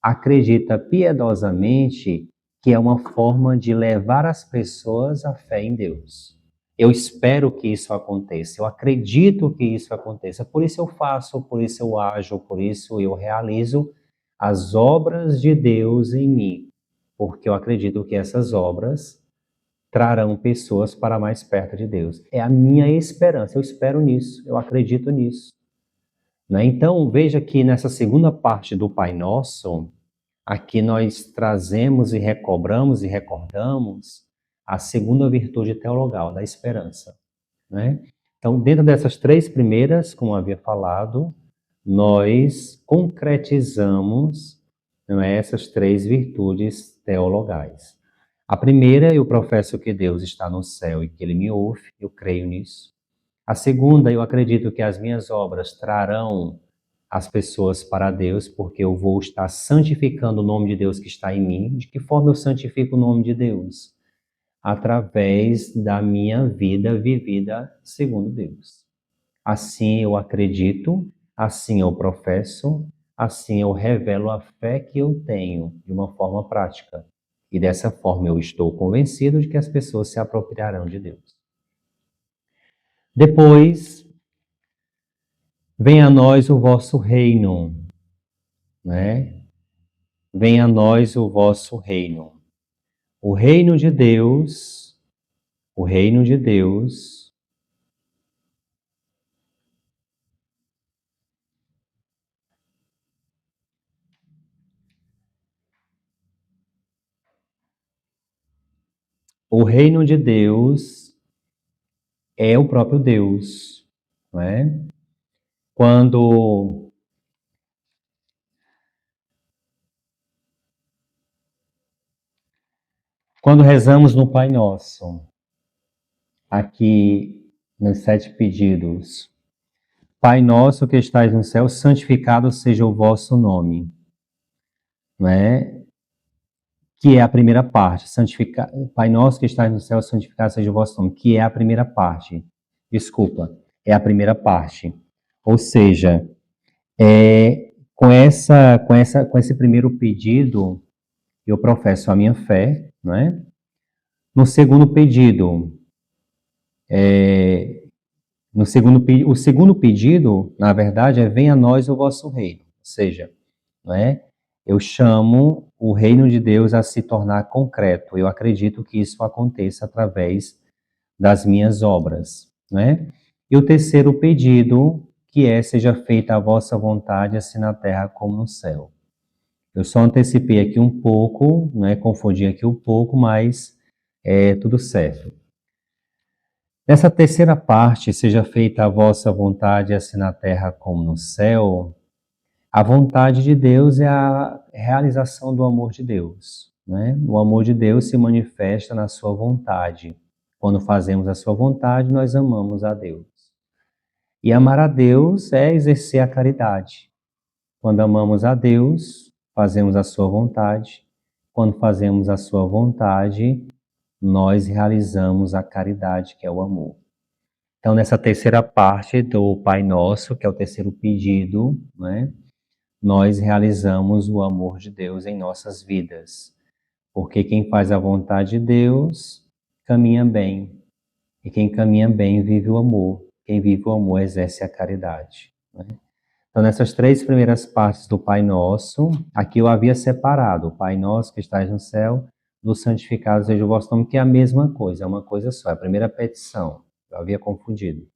Speaker 1: acredita piedosamente que é uma forma de levar as pessoas à fé em Deus. Eu espero que isso aconteça, eu acredito que isso aconteça, por isso eu faço, por isso eu ajo, por isso eu realizo as obras de Deus em mim, porque eu acredito que essas obras trarão pessoas para mais perto de Deus. É a minha esperança, eu espero nisso, eu acredito nisso. Né? Então, veja que nessa segunda parte do Pai Nosso, aqui nós trazemos e recobramos e recordamos a segunda virtude teologal, da esperança. Né? Então, dentro dessas três primeiras, como havia falado, nós concretizamos, não é, essas três virtudes teologais. A primeira, eu professo que Deus está no céu e que Ele me ouve, eu creio nisso. A segunda, eu acredito que as minhas obras trarão as pessoas para Deus, porque eu vou estar santificando o nome de Deus que está em mim. De que forma eu santifico o nome de Deus? Através da minha vida vivida segundo Deus. Assim eu acredito, assim eu professo, assim eu revelo a fé que eu tenho de uma forma prática. E dessa forma eu estou convencido de que as pessoas se apropriarão de Deus. Depois, venha a nós o vosso reino, né? Venha a nós o vosso reino. O reino de Deus, o reino de Deus, o reino de Deus é o próprio Deus, não é? Quando quando rezamos no Pai Nosso, aqui nos 7 pedidos, Pai nosso que estais no céu, santificado seja o vosso nome, não é? Que é a primeira parte, Pai nosso que estais no céu, santificado seja o vosso nome, que é a primeira parte. Desculpa, é a primeira parte. Ou seja, com esse primeiro pedido, eu professo a minha fé, não é? No segundo pedido, o segundo pedido, na verdade, é venha a nós o vosso reino. Ou seja, não é? Eu chamo o reino de Deus a se tornar concreto. Eu acredito que isso aconteça através das minhas obras, né? E o terceiro pedido, que é seja feita a vossa vontade, assim na terra como no céu. Eu só antecipei aqui um pouco, né? Confundi aqui um pouco, mas é tudo certo. Nessa terceira parte, seja feita a vossa vontade, assim na terra como no céu. A vontade de Deus é a realização do amor de Deus, né? O amor de Deus se manifesta na sua vontade. Quando fazemos a sua vontade, nós amamos a Deus. E amar a Deus é exercer a caridade. Quando amamos a Deus, fazemos a sua vontade. Quando fazemos a sua vontade, nós realizamos a caridade, que é o amor. Então, nessa terceira parte do Pai Nosso, que é o terceiro pedido, né, nós realizamos o amor de Deus em nossas vidas. Porque quem faz a vontade de Deus caminha bem. E quem caminha bem vive o amor. Quem vive o amor exerce a caridade, né? Então, nessas três primeiras partes do Pai Nosso, aqui eu havia separado o Pai Nosso que estás no céu, do santificado seja o vosso nome, que é a mesma coisa, é uma coisa só, é a primeira petição. Eu havia confundido.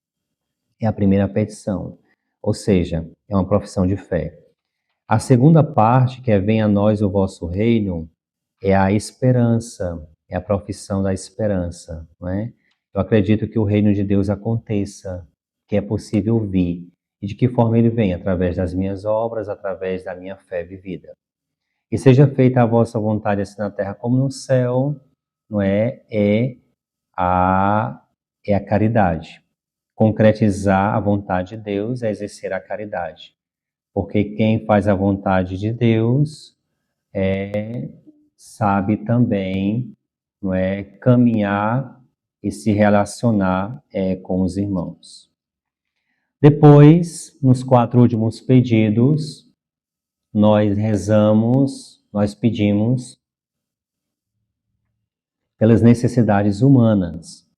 Speaker 1: É a primeira petição, ou seja, é uma profissão de fé. A segunda parte, que é venha a nós o vosso reino, é a esperança, é a profissão da esperança, não é? Eu acredito que o reino de Deus aconteça, que é possível vir. E de que forma ele vem? Através das minhas obras, através da minha fé vivida. E seja feita a vossa vontade, assim na terra como no céu, não é? A, é a caridade. Concretizar a vontade de Deus é exercer a caridade. Porque quem faz a vontade de Deus sabe também, não é, caminhar e se relacionar com os irmãos. Depois, nos 4 últimos pedidos, nós rezamos, nós pedimos pelas necessidades humanas.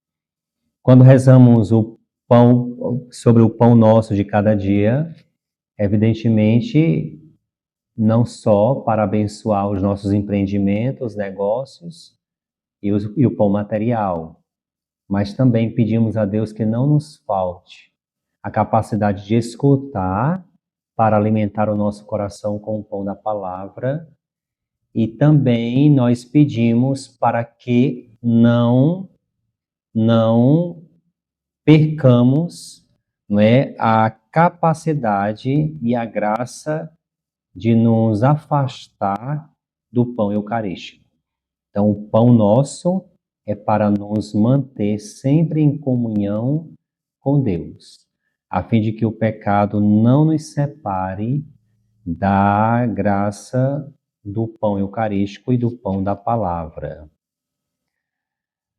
Speaker 1: Quando rezamos o pão, sobre o pão nosso de cada dia, evidentemente, não só para abençoar os nossos empreendimentos, negócios e o pão material, mas também pedimos a Deus que não nos falte a capacidade de escutar para alimentar o nosso coração com o pão da palavra, e também nós pedimos para que não percamos, não é, a capacidade e a graça de nos afastar do pão eucarístico. Então, o pão nosso é para nos manter sempre em comunhão com Deus, a fim de que o pecado não nos separe da graça do pão eucarístico e do pão da palavra.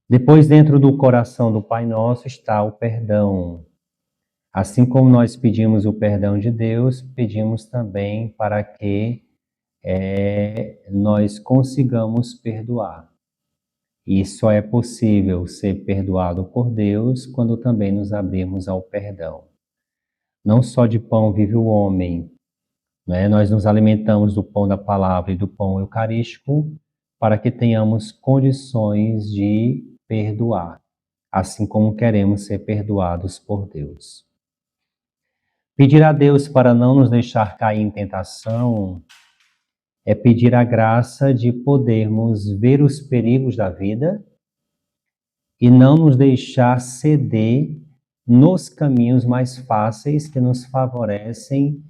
Speaker 1: Depois, dentro do coração do Pai Nosso está o perdão. Assim como nós pedimos o perdão de Deus, pedimos também para que nós consigamos perdoar. E só é possível ser perdoado por Deus quando também nos abrirmos ao perdão. Não só de pão vive o homem, né? Nós nos alimentamos do pão da palavra e do pão eucarístico para que tenhamos condições de perdoar, assim como queremos ser perdoados por Deus. Pedir a Deus para não nos deixar cair em tentação é pedir a graça de podermos ver os perigos da vida e não nos deixar ceder nos caminhos mais fáceis que nos favorecem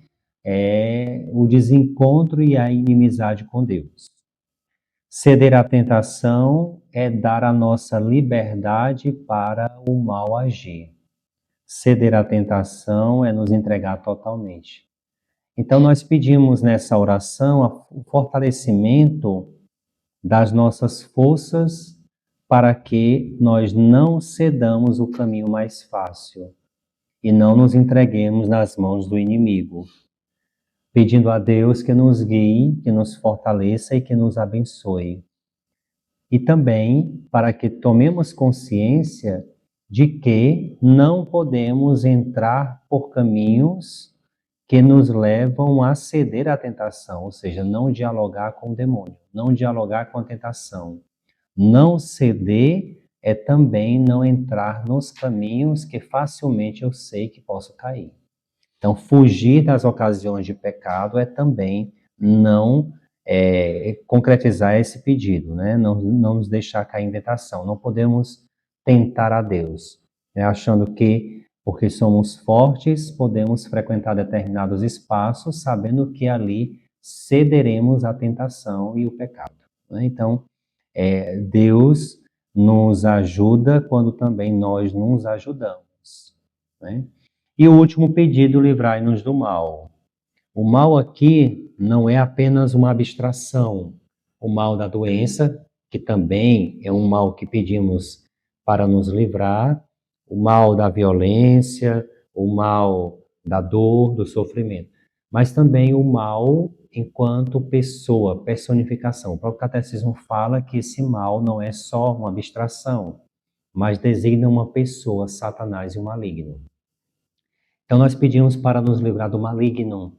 Speaker 1: o desencontro e a inimizade com Deus. Ceder à tentação é dar a nossa liberdade para o mal agir. Ceder à tentação é nos entregar totalmente. Então, nós pedimos nessa oração o fortalecimento das nossas forças para que nós não cedamos o caminho mais fácil e não nos entreguemos nas mãos do inimigo, pedindo a Deus que nos guie, que nos fortaleça e que nos abençoe. E também para que tomemos consciência de que não podemos entrar por caminhos que nos levam a ceder à tentação, ou seja, não dialogar com o demônio, não dialogar com a tentação. Não ceder é também não entrar nos caminhos que facilmente eu sei que posso cair. Então, fugir das ocasiões de pecado é também não concretizar esse pedido, né? Não nos deixar cair em tentação. Não podemos tentar a Deus, né? Achando que, porque somos fortes, podemos frequentar determinados espaços, sabendo que ali cederemos à tentação e o pecado, né? Então, Deus nos ajuda quando também nós nos ajudamos, né? E o último pedido, livrai-nos do mal. O mal aqui não é apenas uma abstração. O mal da doença, que também é um mal que pedimos para nos livrar, o mal da violência, o mal da dor, do sofrimento, mas também o mal enquanto pessoa, personificação. O próprio catecismo fala que esse mal não é só uma abstração, mas designa uma pessoa, Satanás e o maligno. Então nós pedimos para nos livrar do maligno,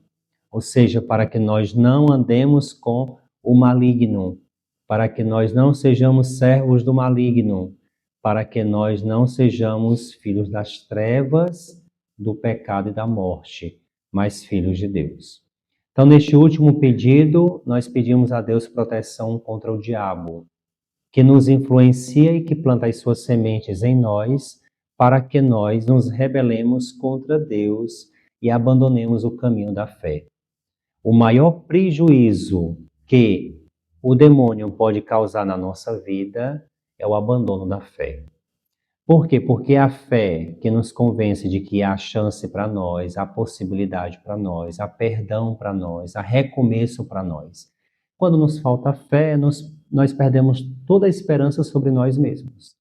Speaker 1: ou seja, para que nós não andemos com o maligno, para que nós não sejamos servos do maligno, para que nós não sejamos filhos das trevas, do pecado e da morte, mas filhos de Deus. Então, neste último pedido, nós pedimos a Deus proteção contra o diabo, que nos influencia e que planta as suas sementes em nós, para que nós nos rebelemos contra Deus e abandonemos o caminho da fé. O maior prejuízo que o demônio pode causar na nossa vida é o abandono da fé. Por quê? Porque é a fé que nos convence de que há chance para nós, há possibilidade para nós, há perdão para nós, há recomeço para nós. Quando nos falta fé, nós perdemos toda a esperança sobre nós mesmos.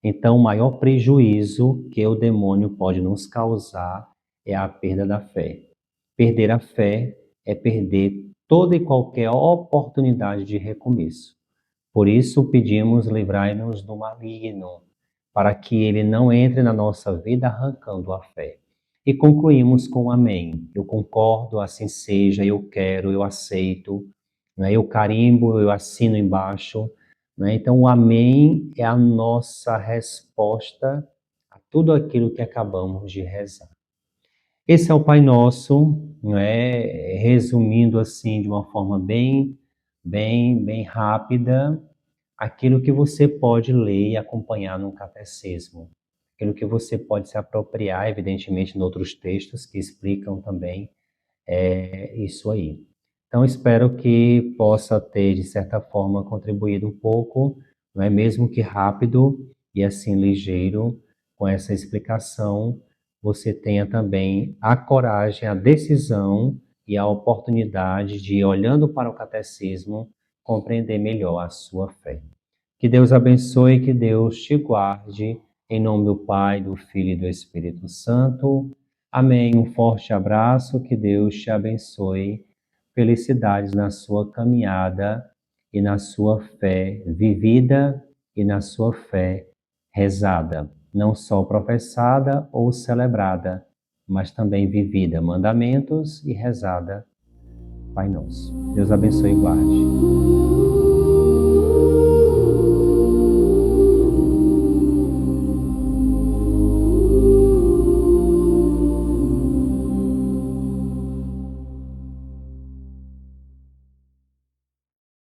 Speaker 1: Então, o maior prejuízo que o demônio pode nos causar é a perda da fé. Perder a fé é perder toda e qualquer oportunidade de recomeço. Por isso, pedimos livrai-nos do maligno, para que ele não entre na nossa vida arrancando a fé. E concluímos com amém. Eu concordo, assim seja, eu quero, eu aceito, né? Eu carimbo, eu assino embaixo. Né? Então, o amém é a nossa resposta a tudo aquilo que acabamos de rezar. Esse é o Pai Nosso, né? Resumindo assim de uma forma bem rápida, aquilo que você pode ler e acompanhar no catecismo, aquilo que você pode se apropriar, evidentemente, em outros textos que explicam também isso aí. Então, espero que possa ter, de certa forma, contribuído um pouco, não é mesmo que rápido e assim ligeiro, com essa explicação, você tenha também a coragem, a decisão e a oportunidade de, olhando para o catecismo, compreender melhor a sua fé. Que Deus abençoe, que Deus te guarde, em nome do Pai, do Filho e do Espírito Santo. Amém. Um forte abraço, que Deus te abençoe. Felicidades na sua caminhada e na sua fé vivida e na sua fé rezada. Não só professada ou celebrada, mas também vivida. Mandamentos e rezada. Pai Nosso. Deus abençoe e guarde.